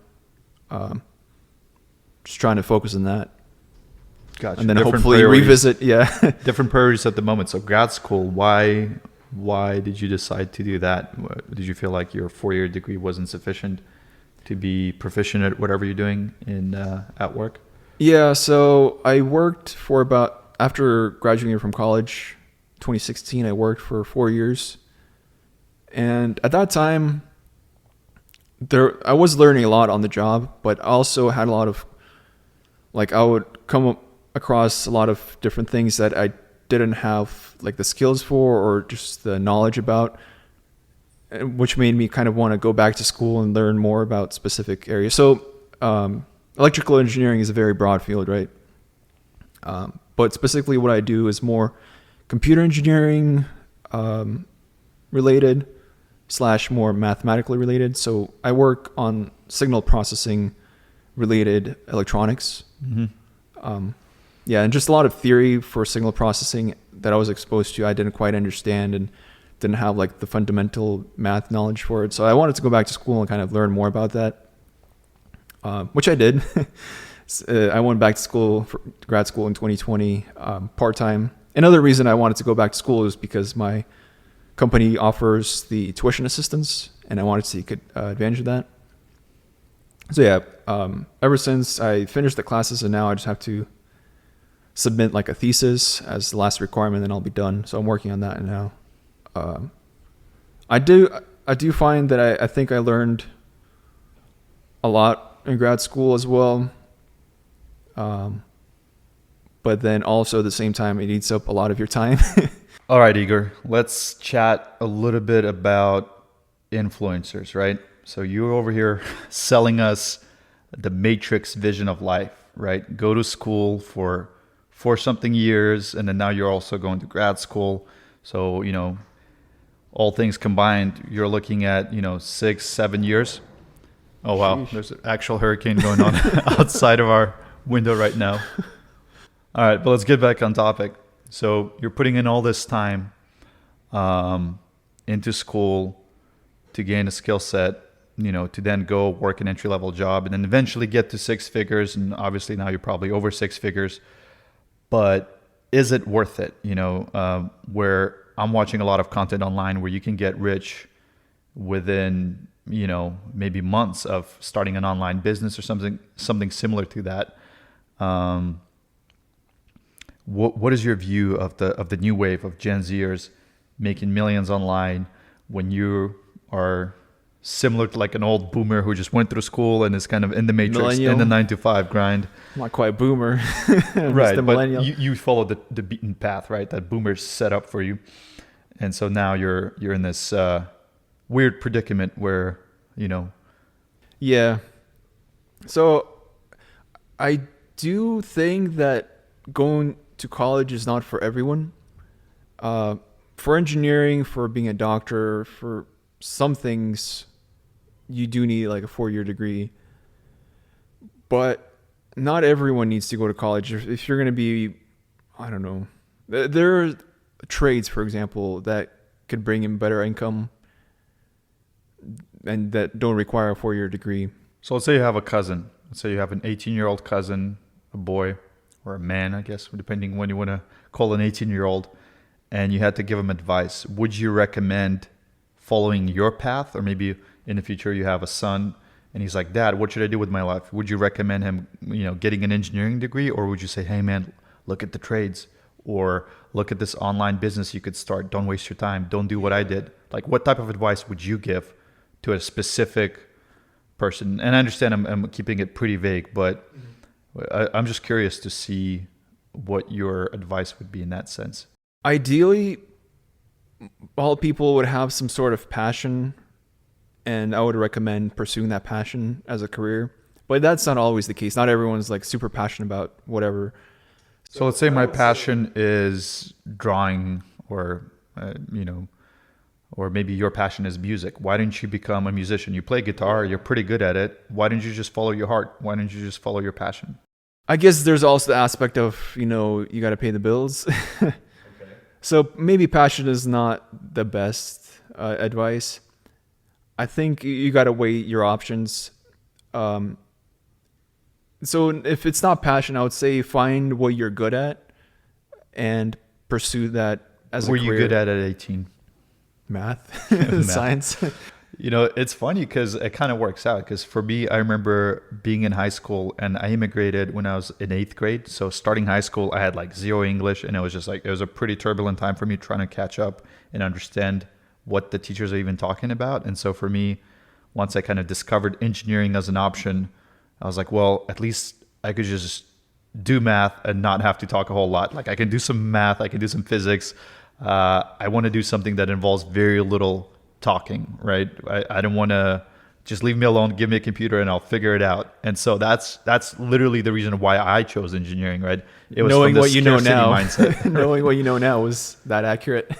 just trying to focus on that. Gotcha. And then different hopefully priorities. revisit. Yeah. Different priorities at the moment. So grad school, why did you decide to do that? Did you feel like your 4-year degree wasn't sufficient to be proficient at whatever you're doing at work? Yeah. So I worked for after graduating from college, 2016, I worked for 4 years. And at that time, I was learning a lot on the job, but also had a lot of, like, I would come across a lot of different things that I didn't have like the skills for, or just the knowledge about, which made me kind of want to go back to school and learn more about specific areas. So electrical engineering is a very broad field, right? But specifically what I do is more computer engineering related / more mathematically related. So I work on signal processing related electronics. Yeah, and just a lot of theory for signal processing that I was exposed to I didn't quite understand and didn't have like the fundamental math knowledge for it. So I wanted to go back to school and kind of learn more about that, which I did. I went back to school, for grad school in 2020, part-time. Another reason I wanted to go back to school is because my company offers the tuition assistance, and I wanted to take advantage of that. So yeah, ever since I finished the classes, and now I just have to submit like a thesis as the last requirement, and I'll be done. So I'm working on that now. I do find that I think I learned a lot in grad school as well. But then also at the same time, it eats up a lot of your time. All right, Igor, let's chat a little bit about influencers, right? So you're over here selling us the matrix vision of life, right? Go to school for something years, and then now you're also going to grad school. So, all things combined, you're looking at, 6-7 years. Oh, wow. Sheesh. There's an actual hurricane going on outside of our window right now. All right, but let's get back on topic. So you're putting in all this time into school to gain a skill set, to then go work an entry-level job and then eventually get to 6 figures. And obviously now you're probably over 6 figures. But is it worth it? Where I'm watching a lot of content online where you can get rich within, maybe months of starting an online business or something similar to that. What is your view of the new wave of Gen Zers making millions online when you are similar to like an old boomer who just went through school and is kind of in the matrix, Millennial. in the 9-to-5 grind? I'm not quite boomer. Right, the but millennial. you follow the beaten path, right? That boomers set up for you, and so now you're in this weird predicament where Yeah. So I do think that going to college is not for everyone. For engineering, for being a doctor, for some things, you do need like a 4-year degree. But not everyone needs to go to college. If you're going to be, I don't know, there are trades, for example, that could bring in better income and that don't require a 4-year degree. So let's say you have a cousin. Let's say you have an 18-year-old cousin, a boy, or a man, I guess, depending when you want to call an 18-year-old, and you had to give him advice. Would you recommend following your path? Or maybe in the future you have a son and he's like, Dad, what should I do with my life? Would you recommend him, getting an engineering degree? Or would you say, hey man, look at the trades, or look at this online business you could start. Don't waste your time. Don't do what I did. Like, what type of advice would you give to a specific person? And I understand I'm keeping it pretty vague, but I'm just curious to see what your advice would be in that sense. Ideally, all people would have some sort of passion, and I would recommend pursuing that passion as a career. But that's not always the case. Not everyone's like super passionate about whatever. So let's say my passion is drawing, or or maybe your passion is music. Why didn't you become a musician? You play guitar, you're pretty good at it. Why didn't you just follow your heart? Why didn't you just follow your passion? I guess there's also the aspect of, you got to pay the bills. Okay. So maybe passion is not the best advice. I think you got to weigh your options. So if it's not passion, I would say find what you're good at and pursue that as a career. Were you good at 18? Math. Math. Science. It's funny because it kind of works out. Because for me, I remember being in high school, and I immigrated when I was in 8th grade. So starting high school, I had like 0 English, and it was just like, it was a pretty turbulent time for me trying to catch up and understand what the teachers are even talking about. And so for me, once I kind of discovered engineering as an option, I was like, well, at least I could just do math and not have to talk a whole lot. Like, I can do some math, I can do some physics. I want to do something that involves very little talking, right? I don't want to just leave me alone, give me a computer, and I'll figure it out. And so that's literally the reason why I chose engineering, right? It was Knowing from the what you know scarcity now, mindset. knowing what you know now, was that accurate?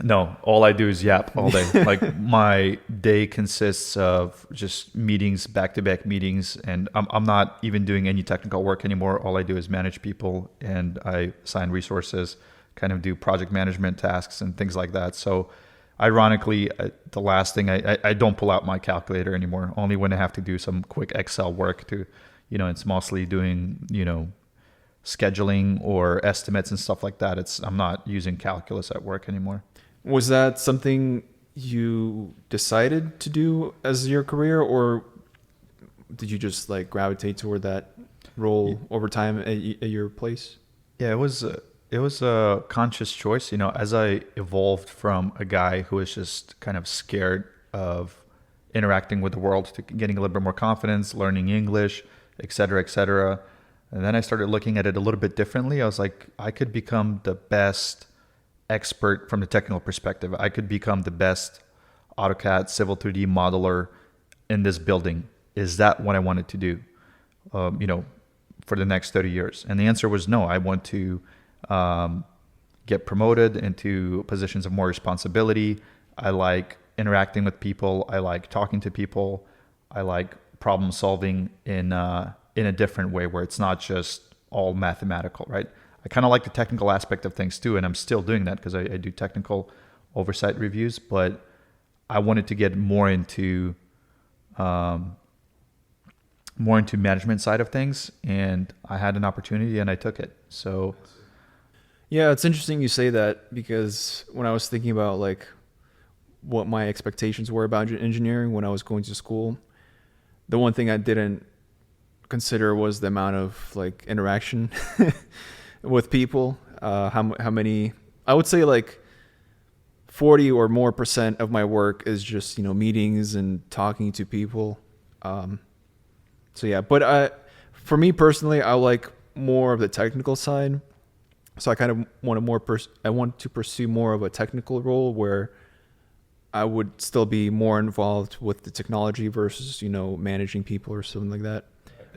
No, all I do is yap all day. Like my day consists of just meetings, back-to-back meetings, and I'm not even doing any technical work anymore. All I do is manage people, and I assign resources, kind of do project management tasks and things like that. So ironically, the last thing, I don't pull out my calculator anymore, only when I have to do some quick Excel work to, it's mostly doing, scheduling or estimates and stuff like that. I'm not using calculus at work anymore. Was that something you decided to do as your career, or did you just like gravitate toward that role over time at your place? Yeah, it was a conscious choice. As I evolved from a guy who was just kind of scared of interacting with the world to getting a little bit more confidence, learning English, et cetera, et cetera. And then I started looking at it a little bit differently. I was like, I could become the best expert from the technical perspective. I could become the best AutoCAD Civil 3D modeler in this building. Is that what I wanted to do, for the next 30 years? And the answer was no. I want to get promoted into positions of more responsibility. I like interacting with people. I like talking to people. I like problem solving in a different way where it's not just all mathematical, right? I kind of like the technical aspect of things too, and I'm still doing that because I do technical oversight reviews, but I wanted to get more into management side of things, and I had an opportunity and I took it. So yeah, it's interesting you say that, because when I was thinking about like what my expectations were about engineering when I was going to school, the one thing I didn't consider was the amount of like interaction with people. How many, I would say like 40 or more % of my work is just, meetings and talking to people. So yeah, but for me personally, I like more of the technical side. So I kind of want to pursue more of a technical role where I would still be more involved with the technology versus, managing people or something like that.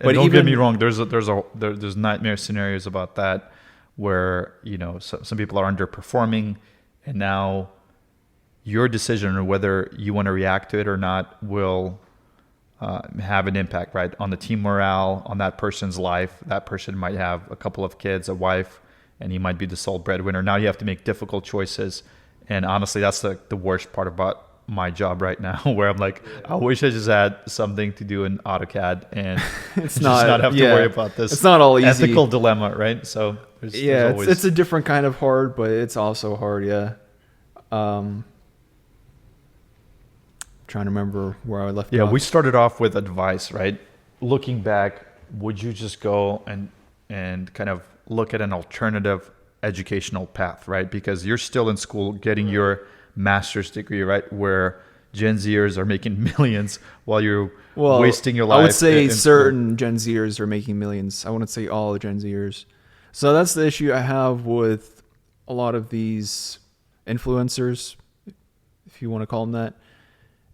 But don't get me wrong. There's nightmare scenarios about that where some people are underperforming, and now your decision on whether you want to react to it or not will have an impact, right, on the team morale, on that person's life. That person might have a couple of kids, a wife, and he might be the sole breadwinner. Now you have to make difficult choices, and honestly, that's the worst part about my job right now, where I'm like, I wish I just had something to do in AutoCAD and it's just not have to worry about this. It's not all easy. Ethical dilemma, right? So there's always... it's a different kind of hard, but it's also hard. Yeah. Trying to remember where I left off. Yeah, we started off with advice, right? Looking back, would you just go and kind of look at an alternative educational path, right? Because you're still in school getting your master's degree, right? Where Gen Zers are making millions while you're wasting your life. I would say in certain school. Gen Zers are making millions. I wouldn't say all Gen Zers. So that's the issue I have with a lot of these influencers, if you want to call them that,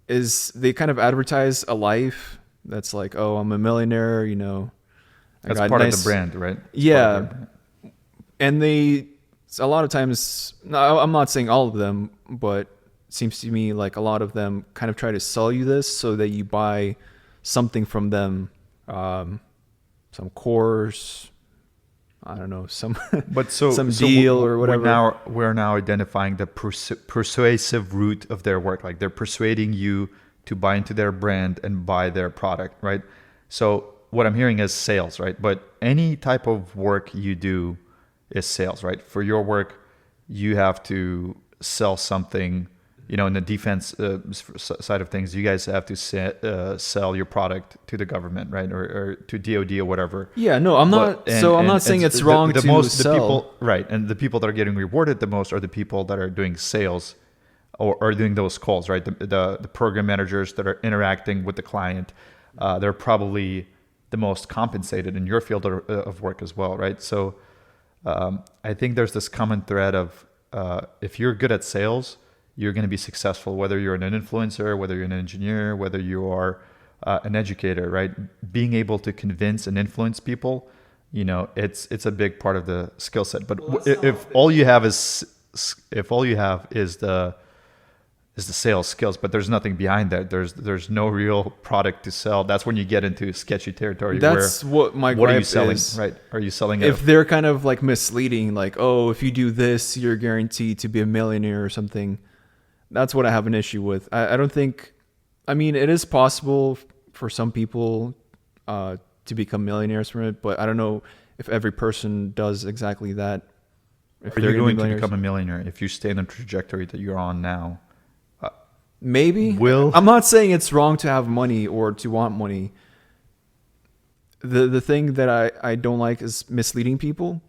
is they kind of advertise a life that's like, oh, I'm a millionaire, That's part of the brand, right? Yeah. And a lot of times, no, I'm not saying all of them, but it seems to me like a lot of them kind of try to sell you this so that you buy something from them, some course, I don't know, some deal or whatever. We're now identifying the persuasive route of their work. Like they're persuading you to buy into their brand and buy their product, right? So what I'm hearing is sales, right? But any type of work you do is sales, right? For your work, you have to sell something. In the defense side of things, you guys have to sell your product to the government, right, or to DoD or whatever. Yeah, no, I'm not. I'm not saying it's wrong to sell. The people, right, and the people that are getting rewarded the most are the people that are doing sales, or are doing those calls, right? The program managers that are interacting with the client, they're probably the most compensated in your field of work as well, right? So I think there's this common thread of if you're good at sales, you're going to be successful, whether you're an influencer, whether you're an engineer, whether you are an educator, right? Being able to convince and influence people, it's a big part of the skill set. But if all you have is the sales skills, but there's nothing behind that, there's no real product to sell, that's when you get into sketchy territory. That's what my gripe what are you selling, is. right? Are you selling if they're kind of like misleading, like, oh, if you do this, you're guaranteed to be a millionaire or something? That's what I have an issue with. I don't think, I mean, it is possible for some people to become millionaires from it, but I don't know if every person does exactly that. If you're going to become a millionaire if you stay in the trajectory that you're on now? Maybe. I'm not saying it's wrong to have money or to want money. The thing that I don't like is misleading people.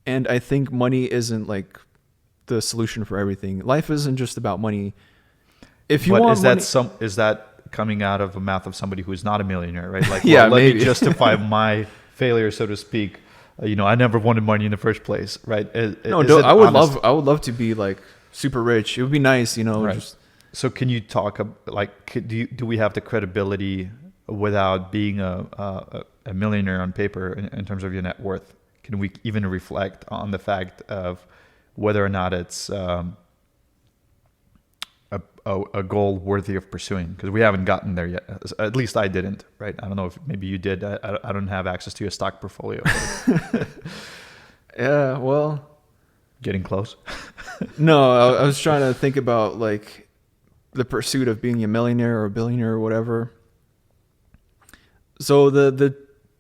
And I think money isn't like the solution for everything. Life isn't just about money. If you want money, is that coming out of a mouth of somebody who is not a millionaire, right? Like, yeah, let maybe. me justify my failure, so to speak. I never wanted money in the first place, right? I would love to be like super rich. It would be nice, Right. So can you talk do we have the credibility without being a millionaire on paper in terms of your net worth? Can we even reflect on the fact of whether or not it's a goal worthy of pursuing? Because we haven't gotten there yet. At least I didn't, right? I don't know if maybe you did. I don't have access to your stock portfolio. Yeah, well, getting close. No, I was trying to think about like the pursuit of being a millionaire or a billionaire or whatever. So the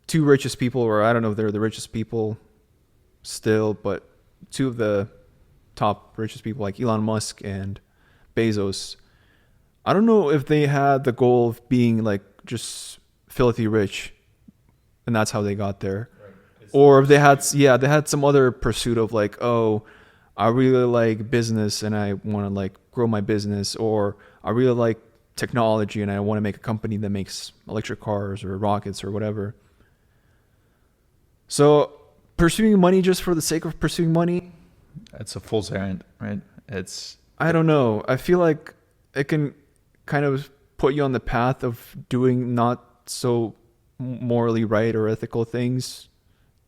two richest people, or I don't know if they're the richest people still, but two of the top richest people, like Elon Musk and Bezos, I don't know if they had the goal of being like just filthy rich and that's how they got there. Right. Or if they had some other pursuit of like, oh, I really like business and I want to like grow my business, or I really like technology and I want to make a company that makes electric cars or rockets or whatever. So pursuing money just for the sake of pursuing money, it's a fool's errand, right? I don't know. I feel like it can kind of put you on the path of doing not so morally right or ethical things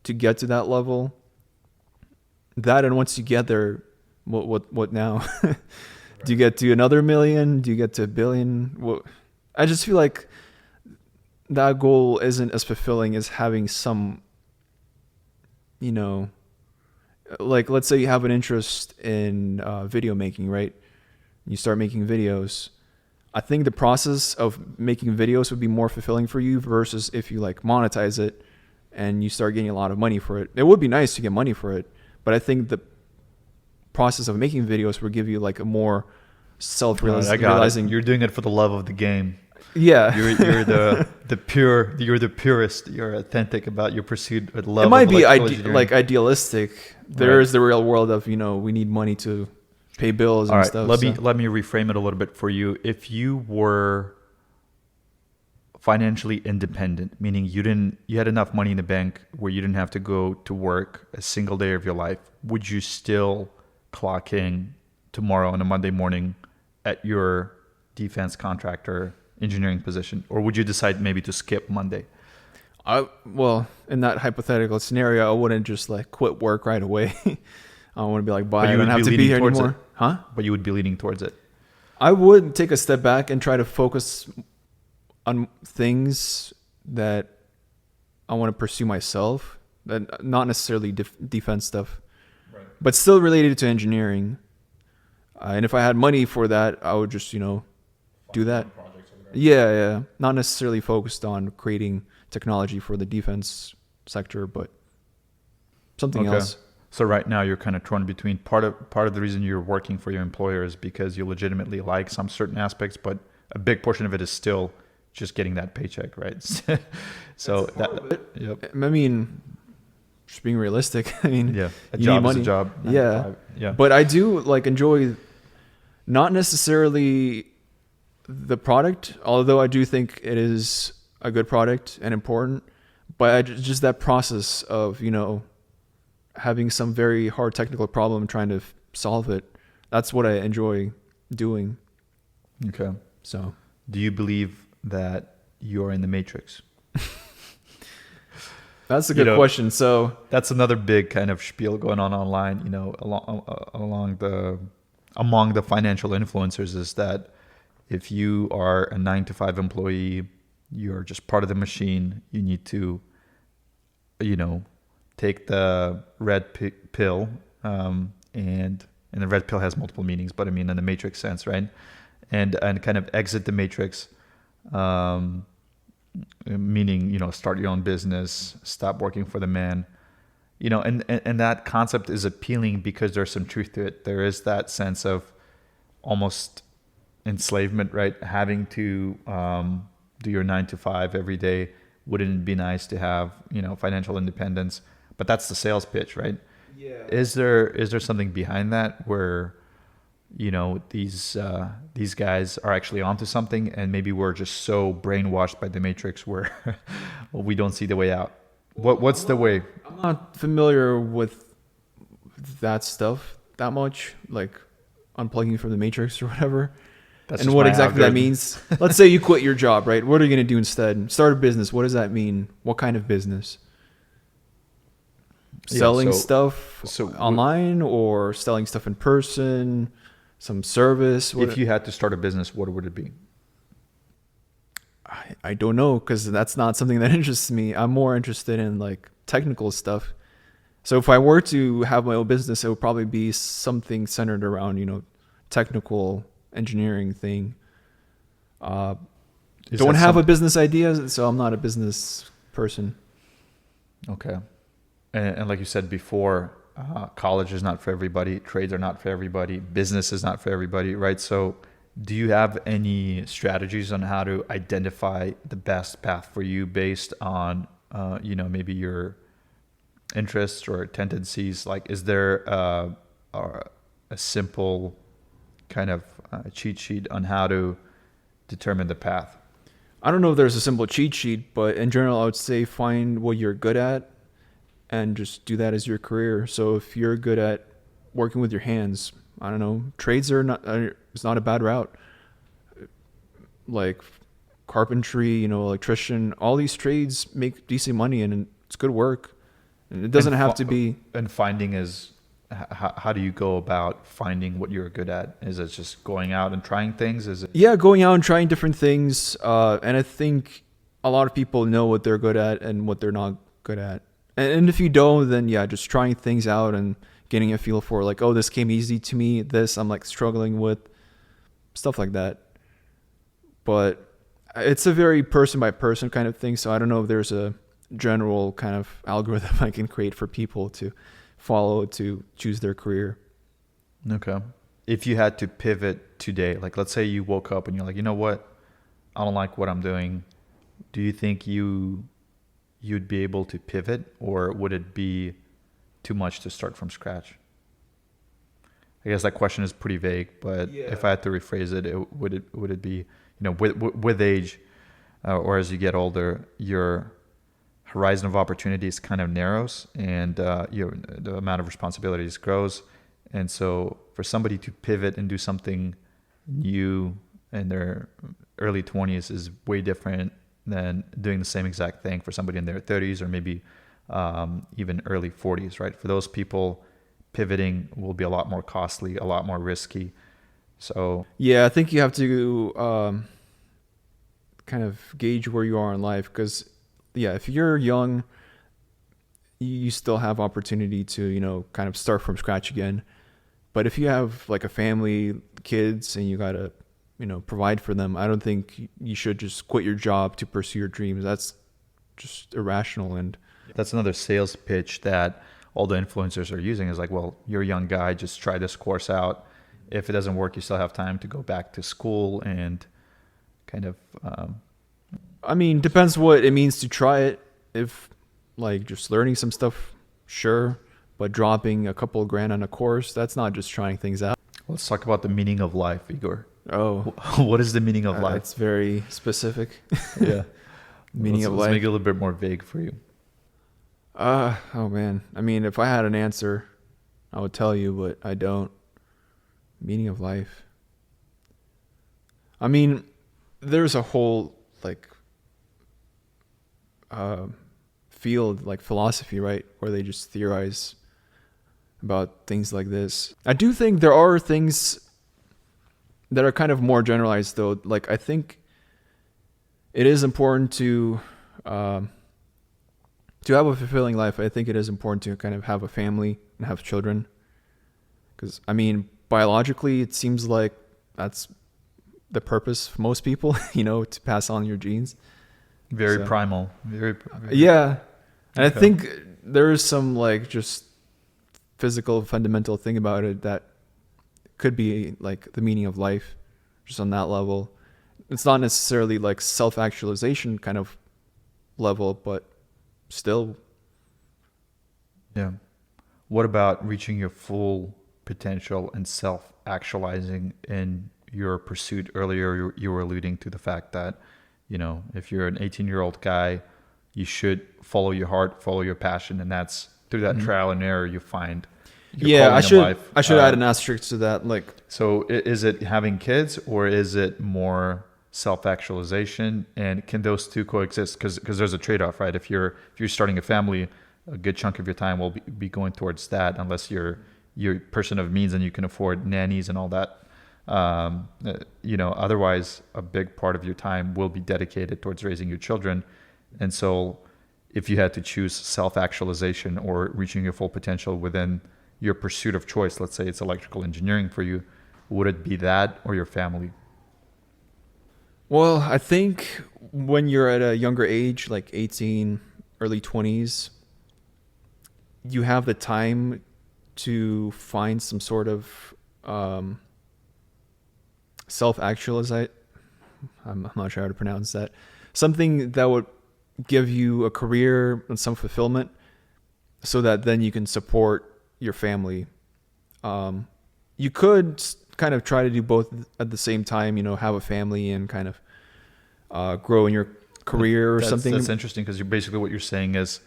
to get to that level. That, and once you get there, what now? Do you get to another million? Do you get to a billion? I just feel like that goal isn't as fulfilling as having some, like let's say you have an interest in video making, right? You start making videos. I think the process of making videos would be more fulfilling for you versus if you like monetize it and you start getting a lot of money for it. It would be nice to get money for it, but I think the process of making videos will give you like a more self-realizing. You're doing it for the love of the game. Yeah, you're the purist. You're authentic about your pursuit with love. It might be idealistic. There is the real world of we need money to pay bills and stuff. Let me reframe it a little bit for you. If you were financially independent, meaning you had enough money in the bank where you didn't have to go to work a single day of your life, would you still clock in tomorrow on a Monday morning at your defense contractor engineering position, or would you decide maybe to skip Monday? In that hypothetical scenario, I wouldn't just like quit work right away. I want to be like, bye, I don't have to be here anymore. Huh? But you would be leaning towards it. I would take a step back and try to focus on things that I want to pursue myself, not necessarily defense stuff, right, but still related to engineering. And if I had money for that, I would just, do that. Yeah. Not necessarily focused on creating technology for the defense sector, but something else. So right now you're kind of torn between part of the reason you're working for your employer is because you legitimately like some certain aspects, but a big portion of it is still just getting that paycheck, right? So yep. I mean, just being realistic. I mean, yeah, a job is a job. Yeah. But I do like enjoy not necessarily the product, although I do think it is a good product and important, but just that process of, having some very hard technical problem, trying to solve it. That's what I enjoy doing. Okay. So Do you believe that you're in the Matrix? that's a good question. So That's another big kind of spiel going on online, among the financial influencers, is that if you are a 9 to 5 employee, you're just part of the machine. You need to, take the red pill, and the red pill has multiple meanings, but I mean in the Matrix sense, right? And kind of exit the Matrix, meaning start your own business, stop working for the man. And that concept is appealing because there's some truth to it. There is that sense of almost enslavement, right? Having to do your 9 to 5 every day. Wouldn't it be nice to have financial independence? But that's the sales pitch, right? yeah. Is there something behind that where these guys are actually onto something, and maybe we're just so brainwashed by the Matrix where well, we don't see the way out? What's the way? I'm not familiar with that stuff that much, like unplugging from the Matrix or whatever. That's And just what my exactly that algorithm. means. Let's say you quit your job, right? What are you going to do instead? Start a business. What does that mean? What kind of business? Yeah, Selling so- stuff so online or selling stuff in person? Some service? If you had to start a business, what would it be? I don't know, because that's not something that interests me. I'm more interested in like technical stuff. So if I were to have my own business, it would probably be something centered around, technical engineering thing. Is Don't that have some- a business idea, so I'm not a business person. Okay. And like you said before, college is not for everybody. Trades are not for everybody. Business is not for everybody, right? So do you have any strategies on how to identify the best path for you based on, maybe your interests or tendencies? Like, is there a simple kind of cheat sheet on how to determine the path? I don't know if there's a simple cheat sheet, but in general, I would say find what you're good at and just do that as your career. So if you're good at working with your hands, I don't know, trades it's not a bad route. Like carpentry, electrician, all these trades make decent money and it's good work. And it doesn't have to be. And finding is, how do you go about finding what you're good at? Is it just going out and trying things? Is it? Yeah, going out and trying different things. And I think a lot of people know what they're good at and what they're not good at. And if you don't, then yeah, just trying things out and getting a feel for like, oh, this came easy to me. This I'm like struggling with, stuff like that. But it's a very person by person kind of thing. So I don't know if there's a general kind of algorithm I can create for people to follow to choose their career. Okay. If you had to pivot today, like let's say you woke up and you're like, you know what? I don't like what I'm doing. Do you think you'd be able to pivot, or would it be too much to start from scratch? I guess that question is pretty vague, but if I had to rephrase it, would it be, with age, or as you get older, your horizon of opportunities kind of narrows, and the amount of responsibilities grows. And so for somebody to pivot and do something new in their early 20s is way different than doing the same exact thing for somebody in their 30s or maybe even early 40s, right? For those people, pivoting will be a lot more costly, a lot more risky. So yeah, I think you have to kind of gauge where you are in life, because yeah, if you're young, you still have opportunity to kind of start from scratch again. But if you have like a family, kids, and you gotta provide for them, I don't think you should just quit your job to pursue your dreams. That's just irrational. And that's another sales pitch that all the influencers are using, is like, well, you're a young guy, just try this course out. If it doesn't work, you still have time to go back to school and kind of I mean, depends what it means to try it. If like just learning some stuff, sure, but dropping a couple of grand on a course, that's not just trying things out. let's talk about the meaning of life, Igor. Oh, What is the meaning of life? it's very specific. Yeah. Meaning of Let's life. make it a little bit more vague for you. Oh man. I mean, if I had an answer, I would tell you, but I don't. Meaning of life. I mean, there's a whole like field like philosophy, right, where they just theorize about things like this. I do think there are things that are kind of more generalized, though. Like, I think it is important to have a fulfilling life. I think it is important to kind of have a family and have children, because I mean, biologically, it seems like that's the purpose for most people, to pass on your genes. Very So, primal. Yeah. And I Okay. think there is some like just physical fundamental thing about it that could be like the meaning of life, just on that level. It's not necessarily like self-actualization kind of level, but still. Yeah. What about reaching your full potential and self-actualizing in your pursuit? Earlier, you were alluding to the fact that, if you're an 18-year-old guy, you should follow your heart, follow your passion, and that's through that trial and error you find your Yeah, calling in life. I should add an asterisk to that. Like, So is it having kids, or is it more self-actualization? And can those two coexist? Because there's a trade-off, right? If you're starting a family, a good chunk of your time will be going towards that, unless you're a person of means and you can afford nannies and all that. Otherwise, a big part of your time will be dedicated towards raising your children. And so if you had to choose self-actualization or reaching your full potential within your pursuit of choice, let's say it's electrical engineering for you, would it be that or your family? well, I think when you're at a younger age, like 18, early 20s, you have the time to find some sort of self-actualization. I'm not sure how to pronounce that. Something that would give you a career and some fulfillment, so that then you can support your family. You could kind of try to do both at the same time, have a family and kind of grow in your career or something. That's interesting, because basically what you're saying is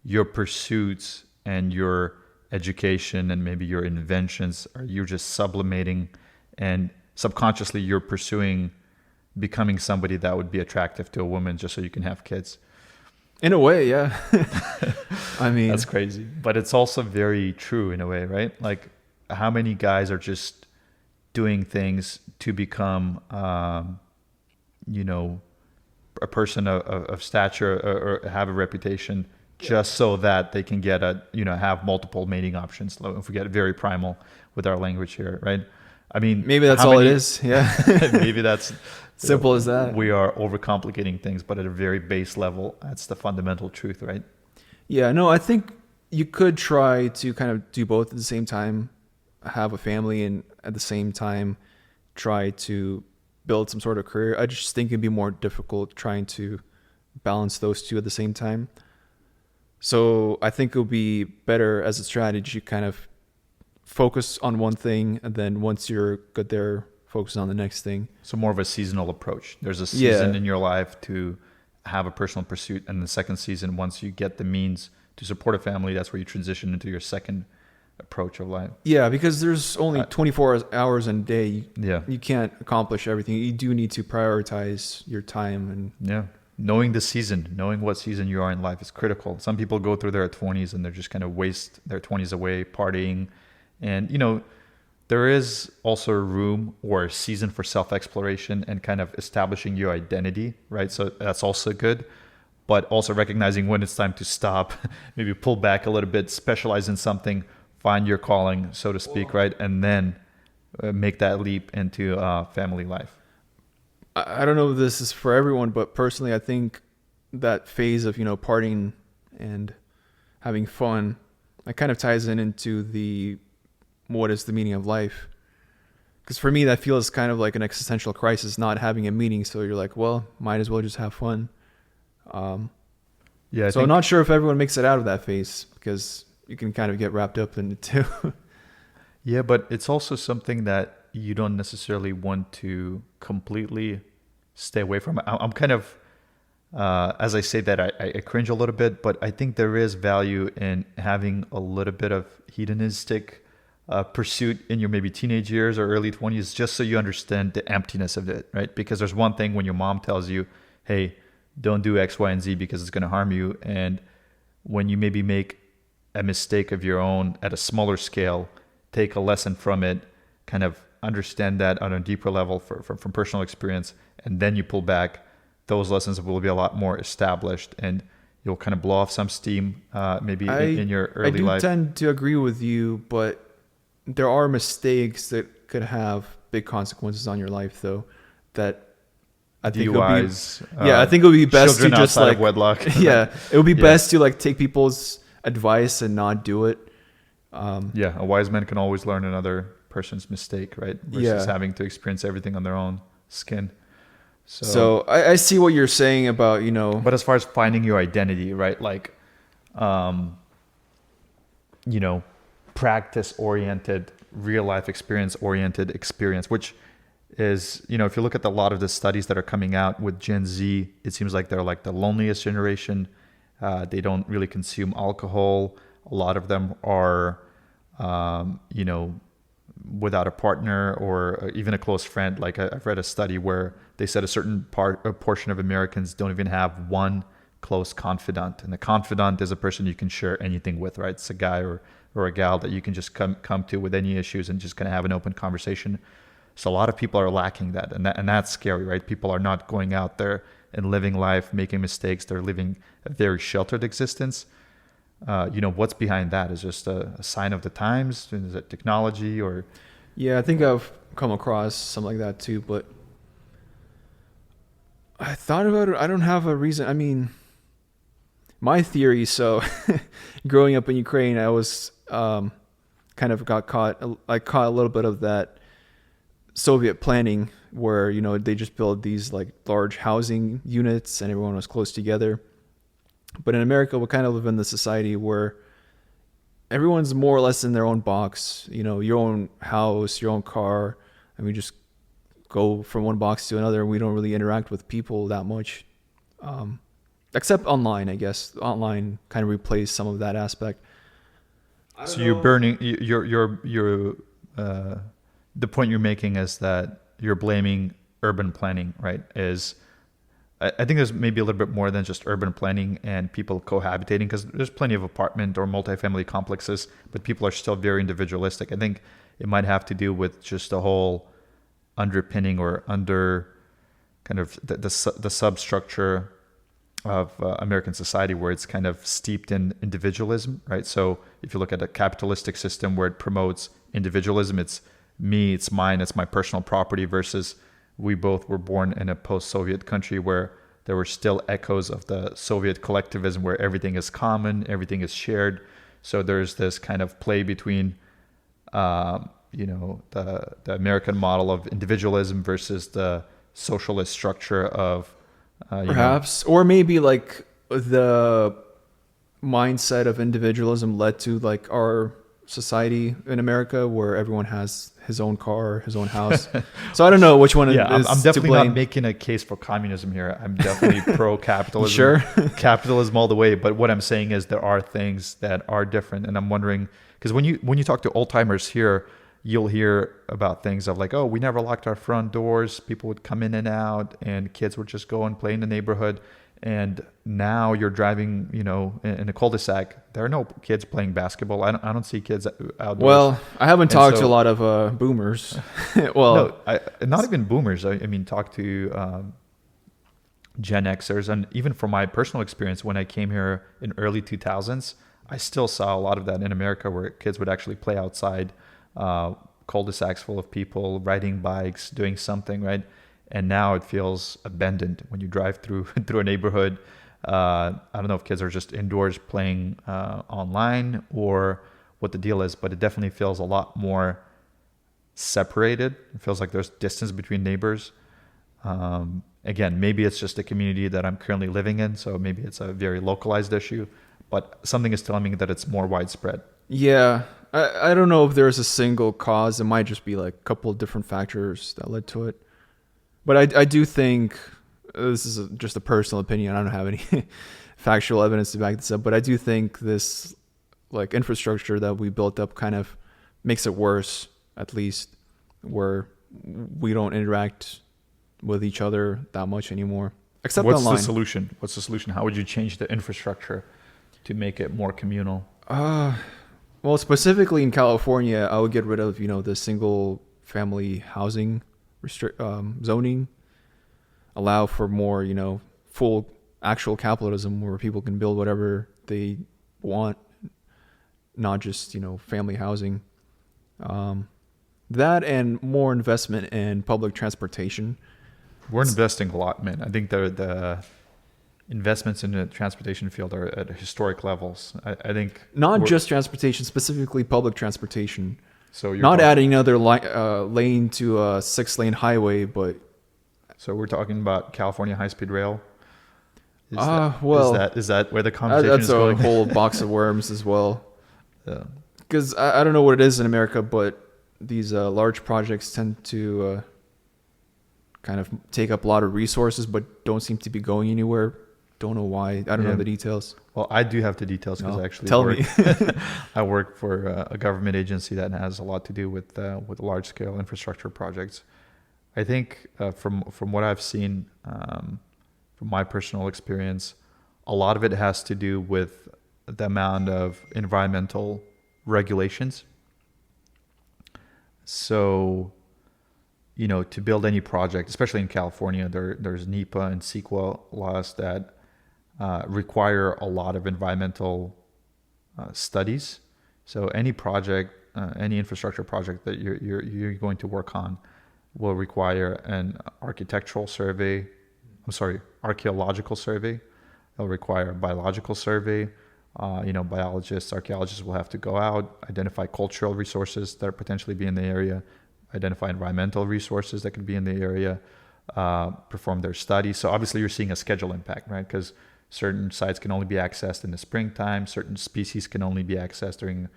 your pursuits and your education and maybe your inventions, you're just sublimating, and subconsciously you're pursuing becoming somebody that would be attractive to a woman just so you can have kids. In a way, yeah. I mean, That's crazy. But it's also very true in a way, right? Like, how many guys are just doing things to become, a person of stature, or have a reputation, just so that they can get have multiple mating options. If we get very primal with our language here, right? I mean, maybe that's how all it many- is. Yeah. Maybe that's Simple as that. We are overcomplicating things, but at a very base level, that's the fundamental truth, right? Yeah, no, I think you could try to kind of do both at the same time, have a family, and at the same time try to build some sort of career. I just think it'd be more difficult trying to balance those two at the same time. So I think it would be better as a strategy, kind of focus on one thing, and then once you're good there, focus on the next thing. So more of a seasonal approach. There's a season Yeah. in your life to have a personal pursuit, and the second season, once you get the means to support a family, that's where you transition into your second approach of life. Yeah, because there's only 24 hours in a day. Yeah. You can't accomplish everything. You do need to prioritize your time. And Yeah. Knowing the season, knowing what season you are in life is critical. Some people go through their 20s and they're just kind of waste their 20s away partying. And, there is also a room or a season for self-exploration and kind of establishing your identity, right? So that's also good, but also recognizing when it's time to stop, maybe pull back a little bit, specialize in something, find your calling, so to speak, right? And then make that leap into family life. I don't know if this is for everyone, but personally, I think that phase of, partying and having fun, that kind of ties into the what is the meaning of life. Because for me, that feels kind of like an existential crisis, not having a meaning. So you're like, well, might as well just have fun. Yeah. So I'm not sure if everyone makes it out of that phase, because you can kind of get wrapped up in it too. Yeah, but it's also something that you don't necessarily want to completely stay away from. I'm kind of, as I say that, I cringe a little bit, but I think there is value in having a little bit of hedonistic pursuit in your maybe teenage years or early 20s, just so you understand the emptiness of it, right? Because there's one thing when your mom tells you, hey, don't do X, Y, and Z because it's going to harm you. And when you maybe make a mistake of your own at a smaller scale, take a lesson from it, kind of understand that on a deeper level from personal experience, and then you pull back, those lessons will be a lot more established, and you'll kind of blow off some steam maybe in your early life. I do tend to agree with you, but there are mistakes that could have big consequences on your life, though, that I think DUIs. I think it would be best to just outside of wedlock. Yeah, it would be best to like take people's advice and not do it. A wise man can always learn another person's mistake, right? Versus having to experience everything on their own skin. So I see what you're saying about, But as far as finding your identity, right? Like, practice-oriented, real-life experience-oriented experience, which is, if you look at a lot of the studies that are coming out with Gen Z, it seems like they're like the loneliest generation. They don't really consume alcohol. A lot of them are, without a partner or even a close friend. Like I've read a study where they said a portion of Americans don't even have one close confidant. And a confidant is a person you can share anything with, right? It's a guy or a gal that you can just come to with any issues and just kind of have an open conversation. So a lot of people are lacking that. And that's scary, right? People are not going out there and living life, making mistakes. They're living a very sheltered existence. What's behind that? Is just a sign of the times? Is it technology or? Yeah, I think I've come across something like that too, but I thought about it. I don't have a reason. I mean, my theory, so growing up in Ukraine, I was kind of I caught a little bit of that Soviet planning where, they just build these like large housing units and everyone was close together. But in America, we kind of live in the society where everyone's more or less in their own box, your own house, your own car, and we just go from one box to another. And we don't really interact with people that much, except online, I guess. Online kind of replaced some of that aspect. So you're burning, the point you're making is that you're blaming urban planning, right? I think there's maybe a little bit more than just urban planning and people cohabitating, because there's plenty of apartment or multifamily complexes, but people are still very individualistic. I think it might have to do with just a whole underpinning or under kind of the substructure of American society where it's kind of steeped in individualism, right? So if you look at a capitalistic system where it promotes individualism, it's me, it's mine, it's my personal property, versus we both were born in a post-Soviet country where there were still echoes of the Soviet collectivism where everything is common, everything is shared. So there's this kind of play between, the American model of individualism versus the socialist structure of, perhaps, or maybe like the mindset of individualism led to like our society in America where everyone has his own car, his own house. So I don't know which one is I'm definitely to blame. not making a case for communism here. I'm definitely pro-capitalism. Sure. Capitalism all the way. But what I'm saying is there are things that are different. And I'm wondering, because when you talk to old timers here, you'll hear about things of like, oh, we never locked our front doors. People would come in and out and kids would just go and play in the neighborhood. And now you're driving, in a cul-de-sac. There are no kids playing basketball. I don't see kids outdoors. Well, I haven't talked to a lot of boomers. Well, no, not even boomers. I mean, talk to Gen Xers. And even from my personal experience, when I came here in early 2000s, I still saw a lot of that in America where kids would actually play outside, cul-de-sacs full of people, riding bikes, doing something, right? And now it feels abandoned when you drive through a neighborhood. I don't know if kids are just indoors playing online or what the deal is, but it definitely feels a lot more separated. It feels like there's distance between neighbors. Again, maybe it's just the community that I'm currently living in, so maybe it's a very localized issue, but something is telling me that it's more widespread. Yeah, I don't know if there's a single cause. It might just be like a couple of different factors that led to it. But I do think, this is just a personal opinion, I don't have any factual evidence to back this up, but I do think this like infrastructure that we built up kind of makes it worse, at least, where we don't interact with each other that much anymore, except What's online. the solution? What's the solution? How would you change the infrastructure to make it more communal? Well, specifically in California, I would get rid of, the single family housing zoning, allow for more, full actual capitalism where people can build whatever they want, not just, family housing. That and more investment in public transportation. We're investing a lot, man. I think the investments in the transportation field are at historic levels. I think not just transportation, specifically public transportation. So you're not adding another lane to a 6-lane highway, but so we're talking about California high-speed rail. Is that where the conversation is going? That's a whole box of worms as well. Because I don't know what it is in America, but these large projects tend to kind of take up a lot of resources, but don't seem to be going anywhere. Don't know why. I don't know the details. Well, I do have the details because I actually me. I work for a government agency that has a lot to do with large scale infrastructure projects. I think from what I've seen, from my personal experience, a lot of it has to do with the amount of environmental regulations. So, to build any project, especially in California, there's NEPA and CEQA laws that require a lot of environmental studies. So any project, any infrastructure project that you're going to work on will require an architectural survey. Archaeological survey. It'll require a biological survey. Biologists, archaeologists will have to go out, identify cultural resources that are potentially be in the area, identify environmental resources that could be in the area, perform their studies. So obviously you're seeing a schedule impact, right? Because certain sites can only be accessed in the springtime. Certain species can only be accessed during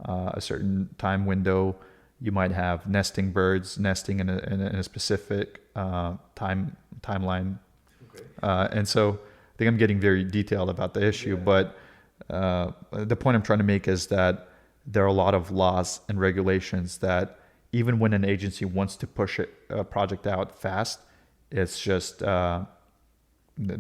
a certain time window. You might have nesting birds nesting in a specific timeline. Okay. And so I think I'm getting very detailed about the issue, but the point I'm trying to make is that there are a lot of laws and regulations that even when an agency wants to push a project out fast, it's just the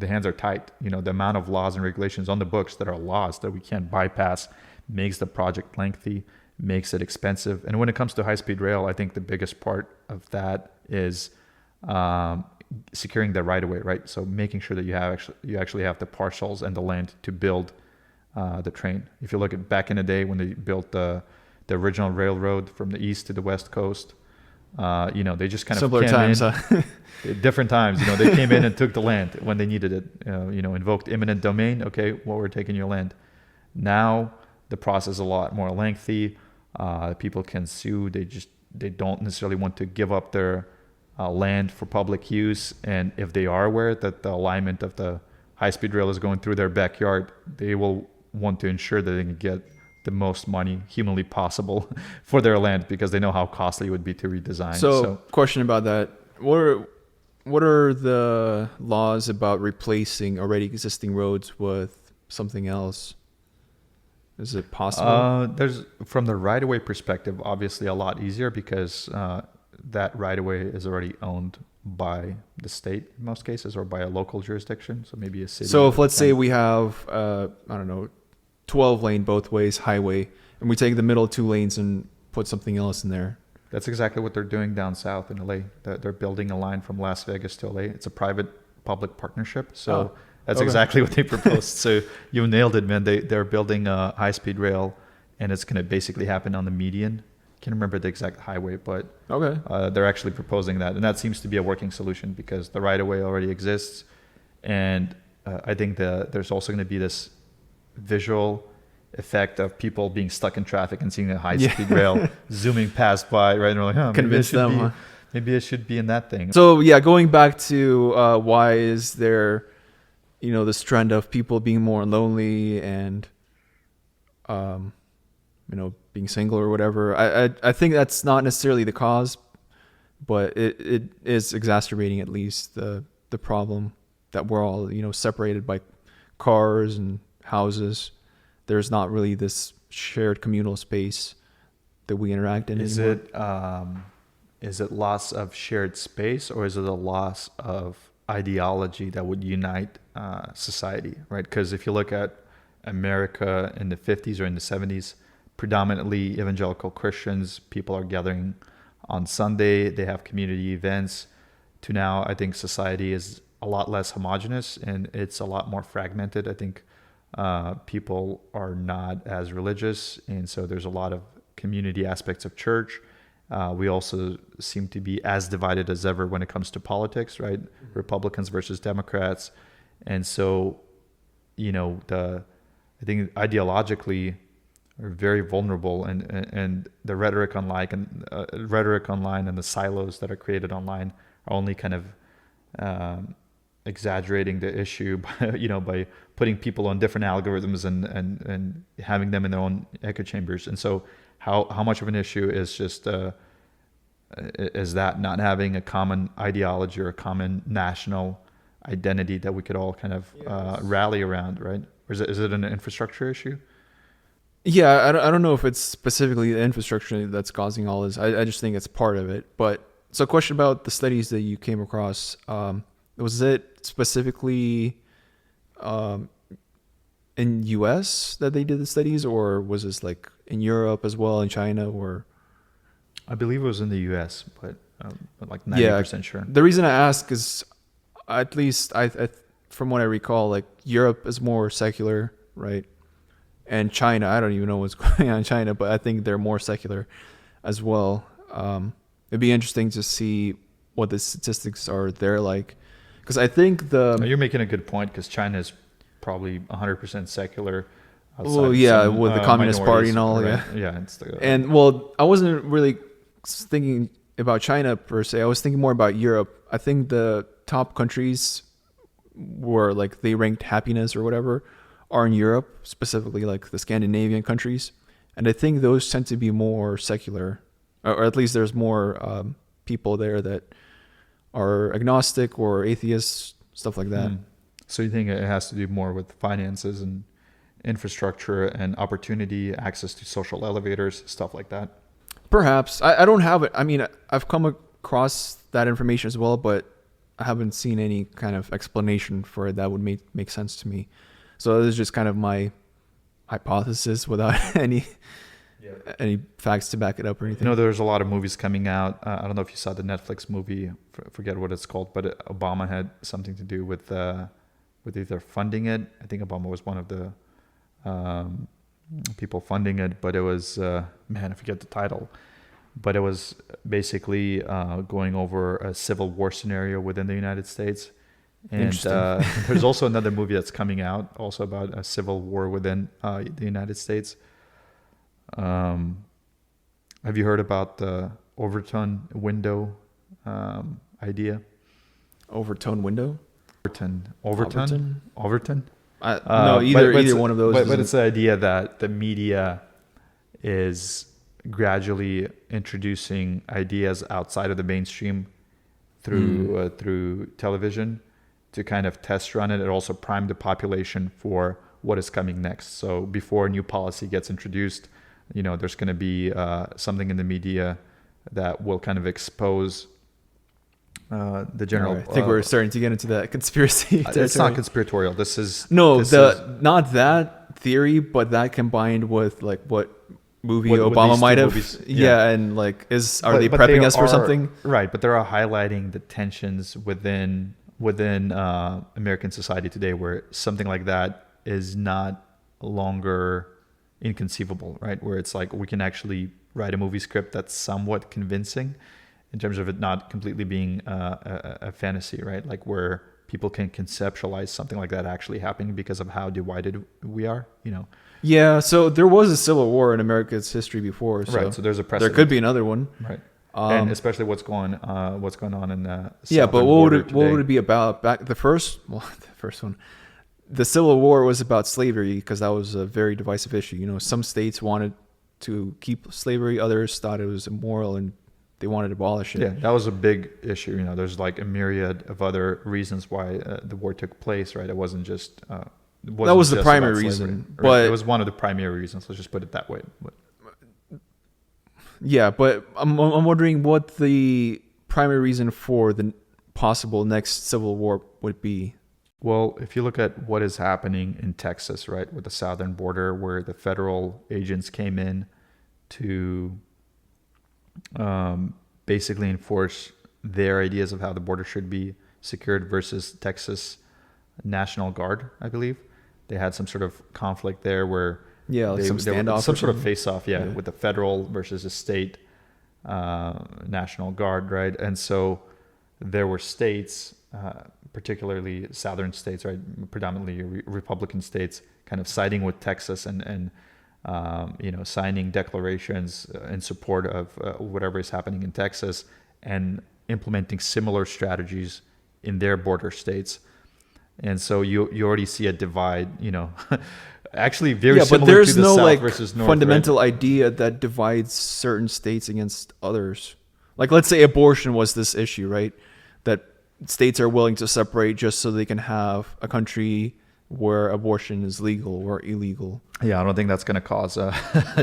hands are tight. The amount of laws and regulations on the books that are laws that we can't bypass makes the project lengthy, makes it expensive. And when it comes to high-speed rail, I think the biggest part of that is securing the right-of-way, right? So making sure that you actually have the parcels and the land to build the train. If you look at back in the day when they built the original railroad from the east to the west coast, they just kind of simpler came times, in, different times. They came in and took the land when they needed it. Invoked eminent domain. Okay, well, we're taking your land. Now the process is a lot more lengthy. People can sue. They don't necessarily want to give up their land for public use. And if they are aware that the alignment of the high-speed rail is going through their backyard, they will want to ensure that they can get the most money humanly possible for their land because they know how costly it would be to redesign. So question about that. What are the laws about replacing already existing roads with something else? Is it possible? There's, from the right-of-way perspective, obviously a lot easier because that right-of-way is already owned by the state in most cases or by a local jurisdiction. So maybe a city. So if let's say we have, 12 lane both ways highway, and we take the middle 2 lanes and put something else in there. That's exactly what they're doing down south in LA. They're building a line from Las Vegas to LA. It's a private-public partnership. So that's exactly what they proposed. So you nailed it, man. They're building a high-speed rail, and it's going to basically happen on the median. Can't remember the exact highway, but they're actually proposing that. And that seems to be a working solution because the right-of-way already exists. And I think there's also going to be this visual effect of people being stuck in traffic and seeing a high-speed rail zooming past by, right? And they're like, convince them. Maybe it should be in that thing. So going back to why is there, this trend of people being more lonely and, being single or whatever. I think that's not necessarily the cause, but it is exacerbating at least the problem that we're all, separated by cars and houses. There's not really this shared communal space that we interact in Is anymore. is it loss of shared space, or is it a loss of ideology that would unite society, right? Because if you look at America in the 50s or in the 70s, predominantly evangelical Christians, people are gathering on Sunday, they have community events. To now, I think society is a lot less homogenous and it's a lot more fragmented. I think people are not as religious, and so there's a lot of community aspects of church. We also seem to be as divided as ever when it comes to politics, right? Mm-hmm. Republicans versus Democrats. And so, I think ideologically are very vulnerable, and the rhetoric online and the silos that are created online are only kind of exaggerating the issue by putting people on different algorithms and having them in their own echo chambers. And so how much of an issue is just is that not having a common ideology or a common national identity that we could all kind of rally around, right? Or is it an infrastructure issue? Yeah, I don't know if it's specifically the infrastructure that's causing all this. I just think it's part of it. But so, a question about the studies that you came across. Was it specifically in US that they did the studies, or was this like in Europe as well, in China, or? I believe it was in the US, but like 90% sure. The reason I ask is, at least I from what I recall, like Europe is more secular, right? And China, I don't even know what's going on in China, but I think they're more secular as well. It'd be interesting to see what the statistics are there like. Because I think you're making a good point, because China is probably 100% secular. Oh yeah, with the Communist Party and all, right? Yeah. It's and well, I wasn't really thinking about China per se. I was thinking more about Europe. I think the top countries were like they ranked happiness or whatever are in Europe, specifically like the Scandinavian countries, and I think those tend to be more secular, or at least there's more people there that are agnostic or atheists, stuff like that. So you think it has to do more with finances and infrastructure and opportunity, access to social elevators, stuff like that? Perhaps. I don't have it. I mean, I've come across that information as well, but I haven't seen any kind of explanation for it that would make sense to me. So this is just kind of my hypothesis without any facts to back it up or anything. There's a lot of movies coming out. I don't know if you saw the Netflix movie, forget what it's called, but Obama had something to do with either funding it. I think Obama was one of the people funding it, but it was, I forget the title. But it was basically going over a civil war scenario within the United States. And there's also another movie that's coming out also about a civil war within the United States. Have you heard about the Overton window idea? Overton window? Overton? No, either one of those. But it's the idea that the media is gradually introducing ideas outside of the mainstream through television to kind of test run it. It also primed the population for what is coming next. So before new policy gets introduced, there's going to be something in the media that will kind of expose the general. I think we're starting to get into that conspiracy. It's not conspiratorial. This is not that theory, but that combined with like what movie Obama might have. And like are they prepping us for something? Right, but they are highlighting the tensions within American society today, where something like that is not longer inconceivable, right? Where it's like we can actually write a movie script that's somewhat convincing in terms of it not completely being a fantasy, right? Like where people can conceptualize something like that actually happening because of how divided we are, Yeah, so there was a civil war in America's history before. So right, so there's a precedent. There could be another one. Right. And especially what's going on in the but what would it be about? The first one, the Civil War was about slavery because that was a very divisive issue. Some states wanted to keep slavery, others thought it was immoral and they wanted to abolish it. Yeah, that was a big issue. There's like a myriad of other reasons why the war took place. Right, it wasn't just. That was the primary reason, but it was one of the primary reasons. Let's just put it that way. Yeah, but I'm wondering what the primary reason for the possible next civil war would be. Well, if you look at what is happening in Texas, right, with the southern border, where the federal agents came in to basically enforce their ideas of how the border should be secured versus Texas National Guard, I believe. They had some sort of conflict there where Some standoff. some sort of face-off, with the federal versus the state National Guard, right? And so there were states, particularly southern states, right, predominantly Republican states, kind of siding with Texas and signing declarations in support of whatever is happening in Texas and implementing similar strategies in their border states. And so you already see a divide, actually very similar but there's to the no South versus North. fundamental idea that divides certain states against others. Like, let's say abortion was this issue, right? That states are willing to separate just so they can have a country where abortion is legal or illegal. Yeah, I don't think that's going to cause a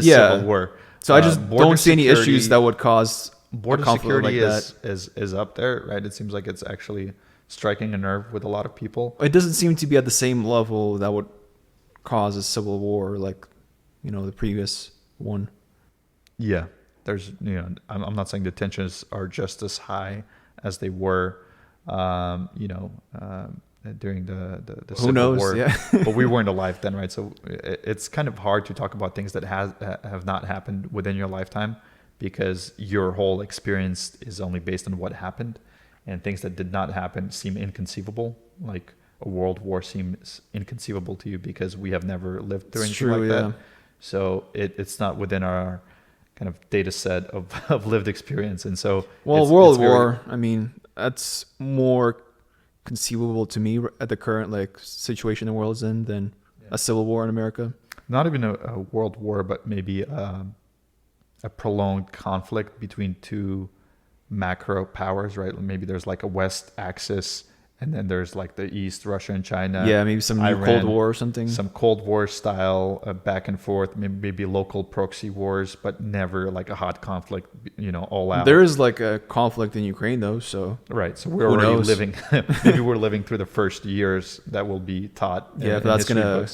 civil war. So I just don't see any issues that would cause border a conflict security like that. is up there, right? It seems like it's actually striking a nerve with a lot of people. It doesn't seem to be at the same level that would cause a civil war like, the previous one. Yeah, there's, I'm not saying the tensions are just as high as they were, during the Civil Who knows? War. Yeah. But we weren't alive then, right? So it's kind of hard to talk about things that have not happened within your lifetime because your whole experience is only based on what happened, and things that did not happen seem inconceivable. Like a world war seems inconceivable to you because we have never lived through anything like that. So it's not within our kind of data set of lived experience. And so World War, that's more conceivable to me at the current situation the world's in than a civil war in America. Not even a world war, but maybe a prolonged conflict between two macro powers, right? Maybe there's like a West axis, and then there's like the East, Russia and China. Yeah, maybe some new Cold War or something. Some Cold War style back and forth, maybe local proxy wars, but never like a hot conflict, all out. There is like a conflict in Ukraine though, so right. So we're already living. Maybe we're living through the first years that will be taught. Yeah, if that's gonna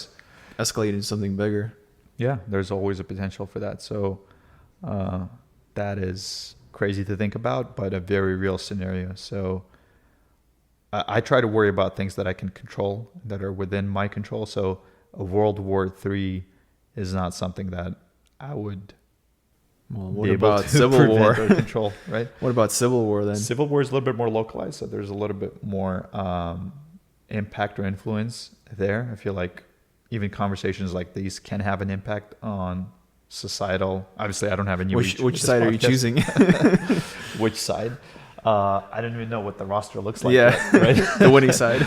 escalate into something bigger. Yeah, there's always a potential for that. So that is crazy to think about, but a very real scenario. So I try to worry about things that I can control, that are within my control. So a World War III is not something that I would what about Civil War or control, right? What about Civil War then? Civil War is a little bit more localized, so there's a little bit more impact or influence there. I feel like even conversations like these can have an impact on societal. Obviously, I don't have any. Which side are you choosing? Which side? I don't even know what the roster looks like. Yeah, yet, right? The winning side.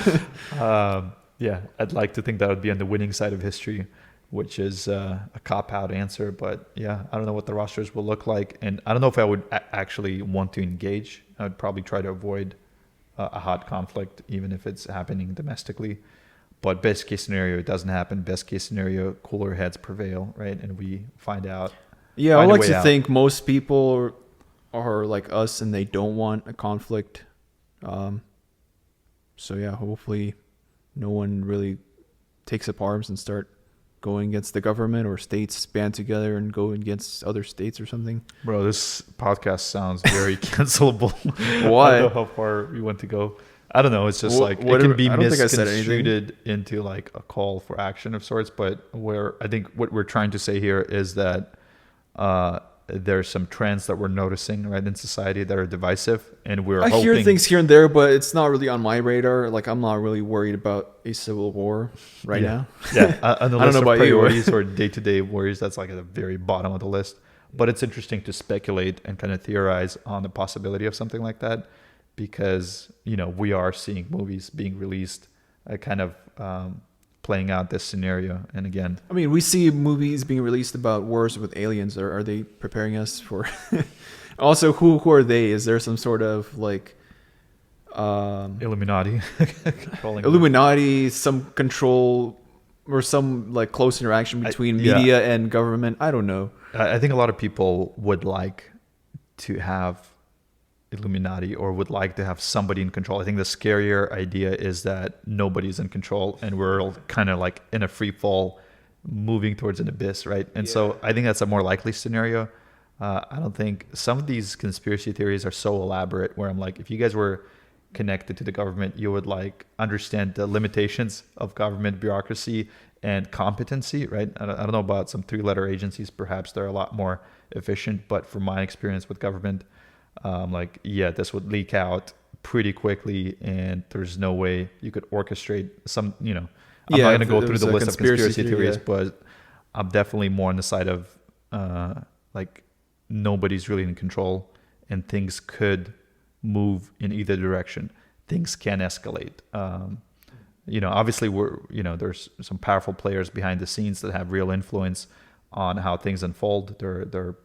I'd like to think that would be on the winning side of history, which is a cop-out answer. But yeah, I don't know what the rosters will look like, and I don't know if I would actually want to engage. I would probably try to avoid a hot conflict, even if it's happening domestically. But best case scenario, it doesn't happen. Best case scenario, cooler heads prevail, right? And we find out. Yeah, I like to think most people are like us and they don't want a conflict. So yeah, hopefully no one really takes up arms and start going against the government, or states band together and go against other states or something. Bro, this podcast sounds very cancelable. Why? I don't know how far we want to go. I don't know. It's just it can be misconstrued into like a call for action of sorts. But I think what we're trying to say here is that there's some trends that we're noticing in society that are divisive, and I hear things here and there, but it's not really on my radar. Like, I'm not really worried about a civil war now. Yeah, on the I don't know about priorities or day-to-day worries, that's like at the very bottom of the list. But it's interesting to speculate and kind of theorize on the possibility of something like that, because we are seeing movies being released, kind of playing out this scenario. And again, we see movies being released about wars with aliens. Are they preparing us for? Also, who are they? Is there some sort of like Illuminati, some control or some like close interaction between media and government? I don't know. I think a lot of people would like to have Illuminati or would like to have somebody in control. I think the scarier idea is that nobody's in control and we're all kind of like in a free fall moving towards an abyss, right? And so I think that's a more likely scenario. I don't think some of these conspiracy theories are so elaborate where I'm like, if you guys were connected to the government, you would like understand the limitations of government bureaucracy and competency, right? I don't know about some 3-letter agencies, perhaps they're a lot more efficient, but from my experience with government, this would leak out pretty quickly and there's no way you could orchestrate some, I'm not going to go through the list of conspiracy theories, but I'm definitely more on the side of nobody's really in control and things could move in either direction. Things can escalate. Obviously there's some powerful players behind the scenes that have real influence on how things unfold. There are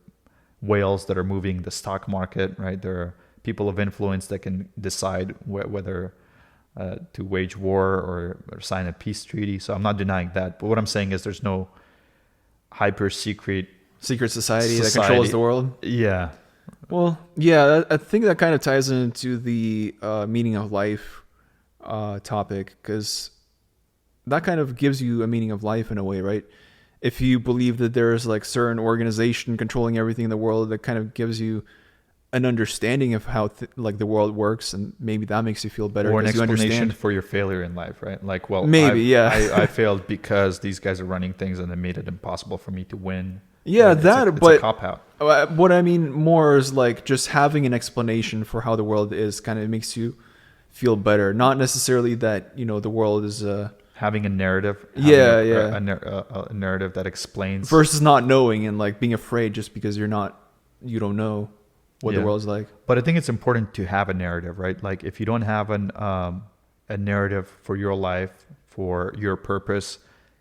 whales that are moving the stock market, right? There are people of influence that can decide whether to wage war or sign a peace treaty. So I'm not denying that. But what I'm saying is there's no hyper secret society that controls the world. Yeah. Well, yeah, I think that kind of ties into the meaning of life topic, because that kind of gives you a meaning of life in a way, right? If you believe that there's like certain organization controlling everything in the world, that kind of gives you an understanding of how the world works, and maybe that makes you feel better. Or an explanation for your failure in life, right? Like, well, maybe, I failed because these guys are running things and they made it impossible for me to win. Yeah, it's but a cop-out. What I mean more is like just having an explanation for how the world is kind of makes you feel better. Not necessarily that, the world is... having a narrative. A narrative that explains. Versus not knowing and like being afraid just because you don't know what the world's like. But I think it's important to have a narrative, right? Like if you don't have a narrative for your life, for your purpose,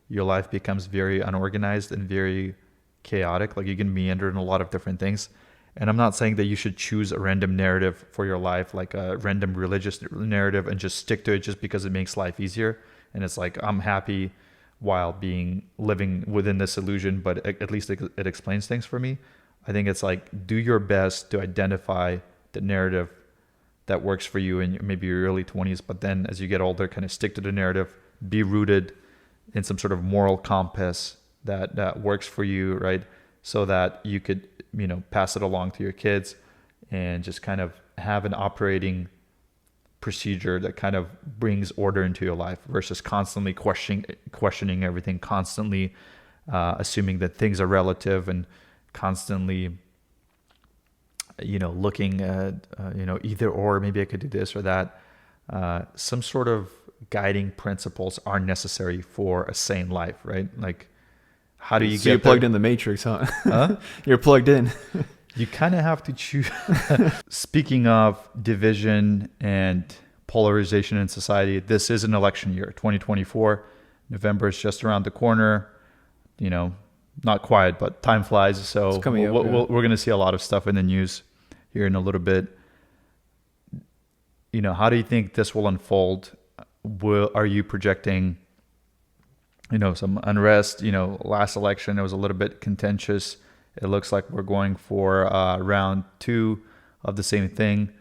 your life becomes very unorganized and very chaotic. Like you can meander in a lot of different things. And I'm not saying that you should choose a random narrative for your life, like a random religious narrative, and just stick to it just because it makes life easier. And it's like, I'm happy while living within this illusion, but at least it explains things for me. I think it's like, do your best to identify the narrative that works for you in maybe your early 20s, but then as you get older, kind of stick to the narrative, be rooted in some sort of moral compass that works for you, right? So that you could, pass it along to your kids and just kind of have an operating procedure that kind of brings order into your life versus constantly questioning everything, constantly assuming that things are relative and constantly, looking at, either or, maybe I could do this or that. Some sort of guiding principles are necessary for a sane life, right? Like, how do you get you're plugged in the matrix, huh? You're plugged in. You kind of have to choose. Speaking of division and polarization in society, this is an election year, 2024. November is just around the corner. Not quite, but time flies. So we're going to see a lot of stuff in the news here in a little bit. How do you think this will unfold? Are you projecting some unrest? Last election, it was a little bit contentious. It looks like we're going for round 2 of the same thing.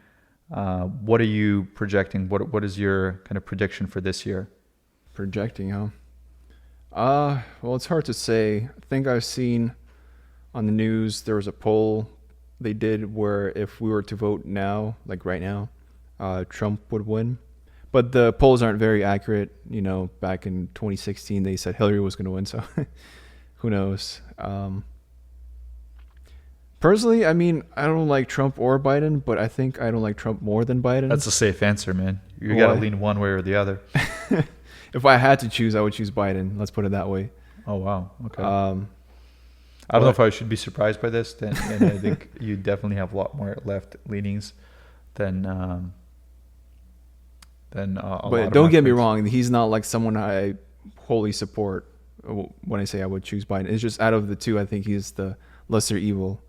What are you projecting? What is your kind of prediction for this year? Projecting, huh? Well, it's hard to say. I think I've seen on the news there was a poll they did where if we were to vote now, like right now, Trump would win. But the polls aren't very accurate. Back in 2016, they said Hillary was going to win, so who knows? Personally, I mean, I don't like Trump or Biden, but I think I don't like Trump more than Biden. That's a safe answer, man. You got to lean one way or the other. If I had to choose, I would choose Biden. Let's put it that way. Oh, wow. Okay. I don't know if I should be surprised by this. And I think you definitely have a lot more left leanings than but don't get me wrong, he's not like someone I wholly support when I say I would choose Biden. It's just out of the two, I think he's the lesser evil.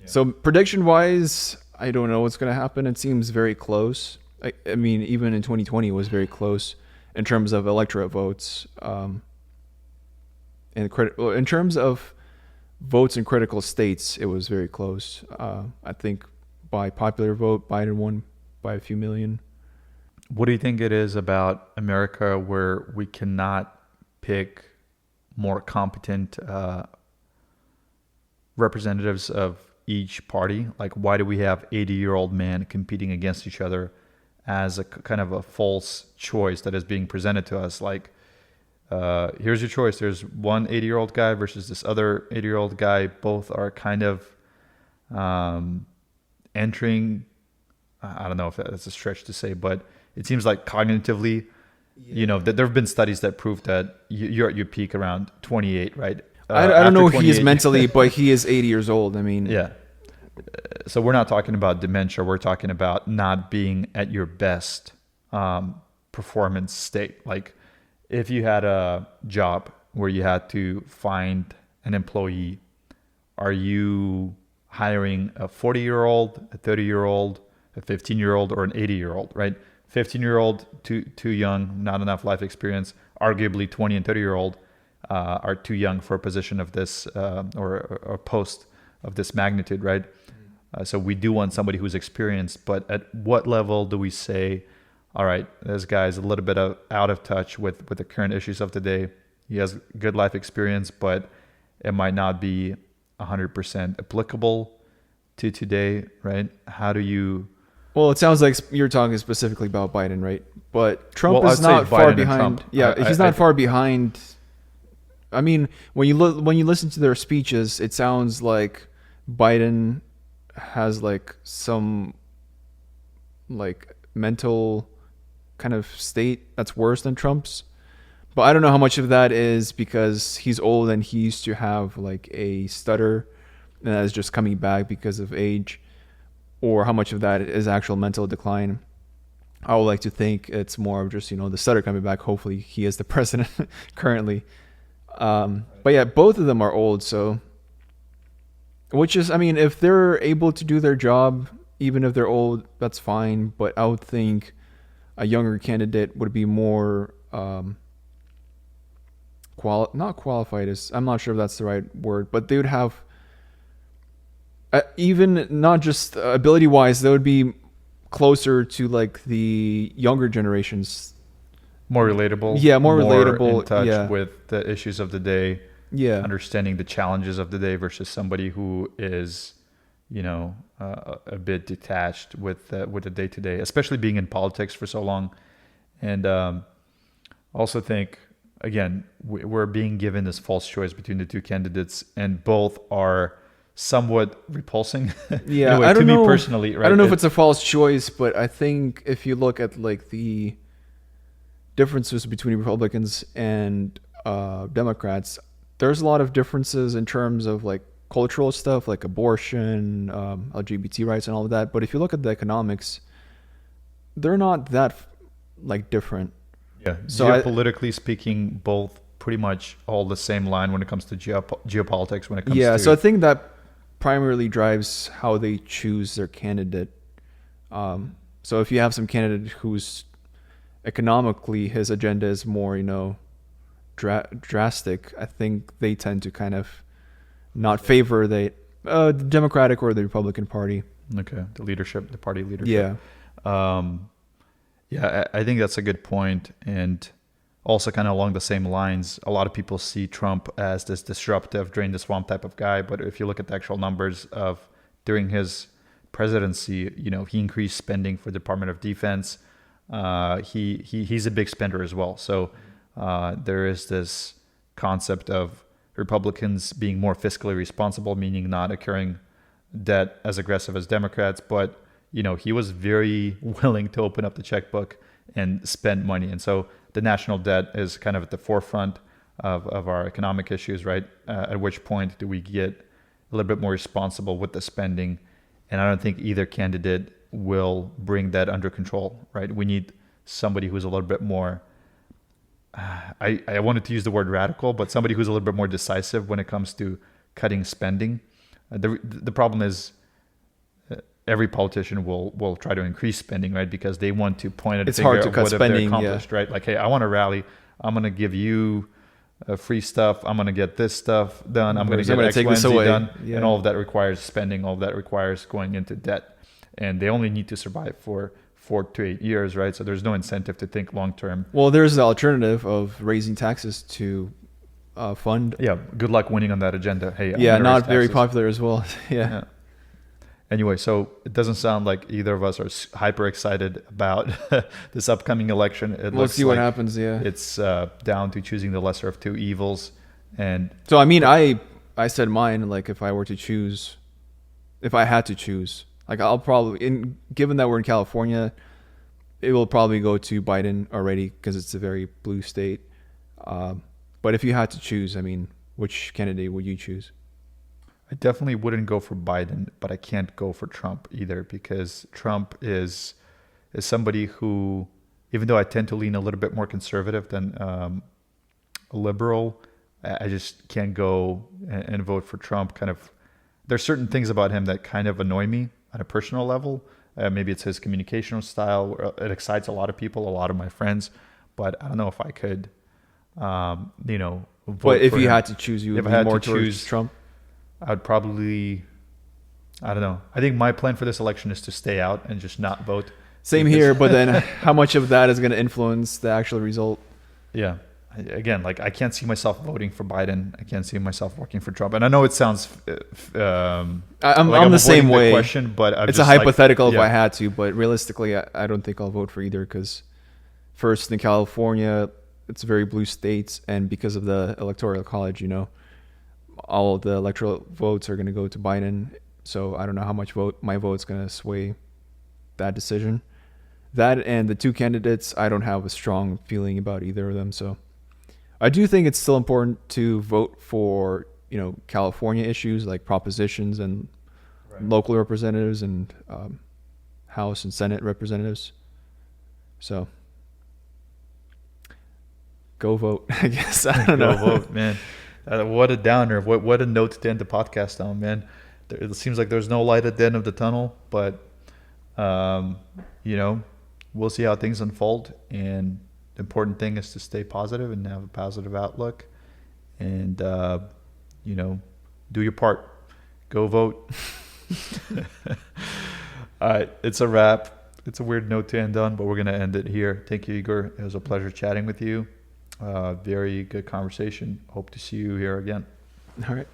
So prediction wise, I don't know what's going to happen. It seems very close. I mean, even in 2020 it was very close in terms of electorate votes. In terms of votes in critical states, it was very close. I think by popular vote, Biden won by a few million. What do you think it is about America where we cannot pick more competent representatives of each party? Like, why do we have 80-year-old men competing against each other as a kind of a false choice that is being presented to us? Like, here's your choice. There's one 80-year-old guy versus this other 80-year-old guy. Both are kind of entering, I don't know if that's a stretch to say, but it seems like cognitively, that there have been studies that prove that you're at your peak around 28, right? I don't know if he is mentally, but he is 80 years old. I mean, yeah. So we're not talking about dementia. We're talking about not being at your best performance state. Like, if you had a job where you had to find an employee, are you hiring a 40-year-old, a 30-year-old, a 15-year-old, or an 80-year-old, right? 15-year-old, too young, not enough life experience. Arguably 20 and 30-year-old are too young for a position of this or a post of this magnitude, right? So we do want somebody who's experienced, but at what level do we say, all right, this guy's a little bit out of touch with the current issues of the day. He has good life experience, but it might not be 100% applicable to today, right? How do you... Well, it sounds like you're talking specifically about Biden, right? But Trump is not far behind. Yeah, he's not far behind. I mean, when you listen to their speeches, it sounds like Biden has like some like mental kind of state that's worse than Trump's. But I don't know how much of that is because he's old and he used to have like a stutter and that is just coming back because of age, or how much of that is actual mental decline. I would like to think it's more of just, the stutter coming back. Hopefully he is the president currently. But yeah, both of them are old. So, which is, I mean, if they're able to do their job, even if they're old, that's fine. But I would think a younger candidate would be more, not qualified is, I'm not sure if that's the right word, but they would have, even not just ability wise, they would be closer to like the younger generations. More relatable. Yeah, more relatable. In touch with the issues of the day. Yeah. Understanding the challenges of the day versus somebody who is, a bit detached with the day to day, especially being in politics for so long. And also think, again, we're being given this false choice between the two candidates, and both are somewhat repulsing. Yeah, anyway, I don't know. Me personally, right? I don't know if it's a false choice, but I think if you look at like the differences between Republicans and Democrats, there's a lot of differences in terms of like cultural stuff, like abortion, LGBT rights, and all of that. But if you look at the economics, they're not that like different. Yeah. So geopolitically speaking, both pretty much all the same line when it comes to geopolitics. When it comes to so I think that primarily drives how they choose their candidate. So if you have some candidate who's economically his agenda is more, drastic, I think they tend to kind of not favor the Democratic or the Republican Party. Okay, the party leadership. Yeah. Yeah, I think that's a good point. And also kind of along the same lines, a lot of people see Trump as this disruptive, drain the swamp type of guy. But if you look at the actual numbers of during his presidency, he increased spending for the Department of Defense. He's a big spender as well. So there is this concept of Republicans being more fiscally responsible, meaning not incurring debt as aggressive as Democrats. But, he was very willing to open up the checkbook and spend money. And so the national debt is kind of at the forefront of our economic issues, right? At which point do we get a little bit more responsible with the spending? And I don't think either candidate will bring that under control, right? We need somebody who's a little bit more, I wanted to use the word radical, but somebody who's a little bit more decisive when it comes to cutting spending. The problem is every politician will try to increase spending, right? Because they want to point at it's hard to cut what spending, have they accomplished, right? Like, hey, I want to rally. I'm going to give you free stuff. I'm going to get this stuff done. I'm going to Whereas I'm get gonna X, take Y, and this Z away. done. Yeah. And all of that requires spending. All of that requires going into debt. And they only need to survive for 4 to 8 years, right? So there's no incentive to think long term. Well, there's the alternative of raising taxes to fund. Yeah, good luck winning on that agenda. Hey, I'm Yeah, gonna not raise very taxes. popular as well. Yeah. Yeah. Anyway, so it doesn't sound like either of us are hyper excited about this upcoming election. It We'll looks see what like happens. Yeah. it's down to choosing the lesser of two evils. And So I mean, I said mine. Like, if I were to choose, if I had to choose, like, I'll probably, given that we're in California, it will probably go to Biden already because it's a very blue state. But if you had to choose, I mean, which candidate would you choose? I definitely wouldn't go for Biden, but I can't go for Trump either, because Trump is somebody who, even though I tend to lean a little bit more conservative than a liberal, I just can't go and vote for Trump. Kind of, there's certain things about him that kind of annoy me on a personal level. Maybe it's his communication style. It excites a lot of people, a lot of my friends, but I don't know if I could, vote But if for you him. had to choose, you would If I be had more to towards choose, Trump. I'd probably, I don't know. I think my plan for this election is to stay out and just not vote. Same Because- here, but then how much of that is going to influence the actual result? Yeah. Again, like, I can't see myself voting for Biden. I can't see myself working for Trump. And I know it sounds, I'm like the same avoiding the way. question, but I'm It's just a hypothetical like, if I yeah. had to, but realistically, I don't think I'll vote for either because, first, in California, it's a very blue state, and because of the electoral college, all of the electoral votes are going to go to Biden. So I don't know how much my vote's going to sway that decision. That and the two candidates, I don't have a strong feeling about either of them. So I do think it's still important to vote for, California issues like propositions and local representatives and House and Senate representatives. So go vote, I guess. I don't know. Go vote, man. What a downer. What a note to end the podcast on, man. It seems like there's no light at the end of the tunnel, but, we'll see how things unfold. And the important thing is to stay positive and have a positive outlook. And, do your part. Go vote. All right. It's a wrap. It's a weird note to end on, but we're going to end it here. Thank you, Igor. It was a pleasure chatting with you. Very good conversation. Hope to see you here again. All right.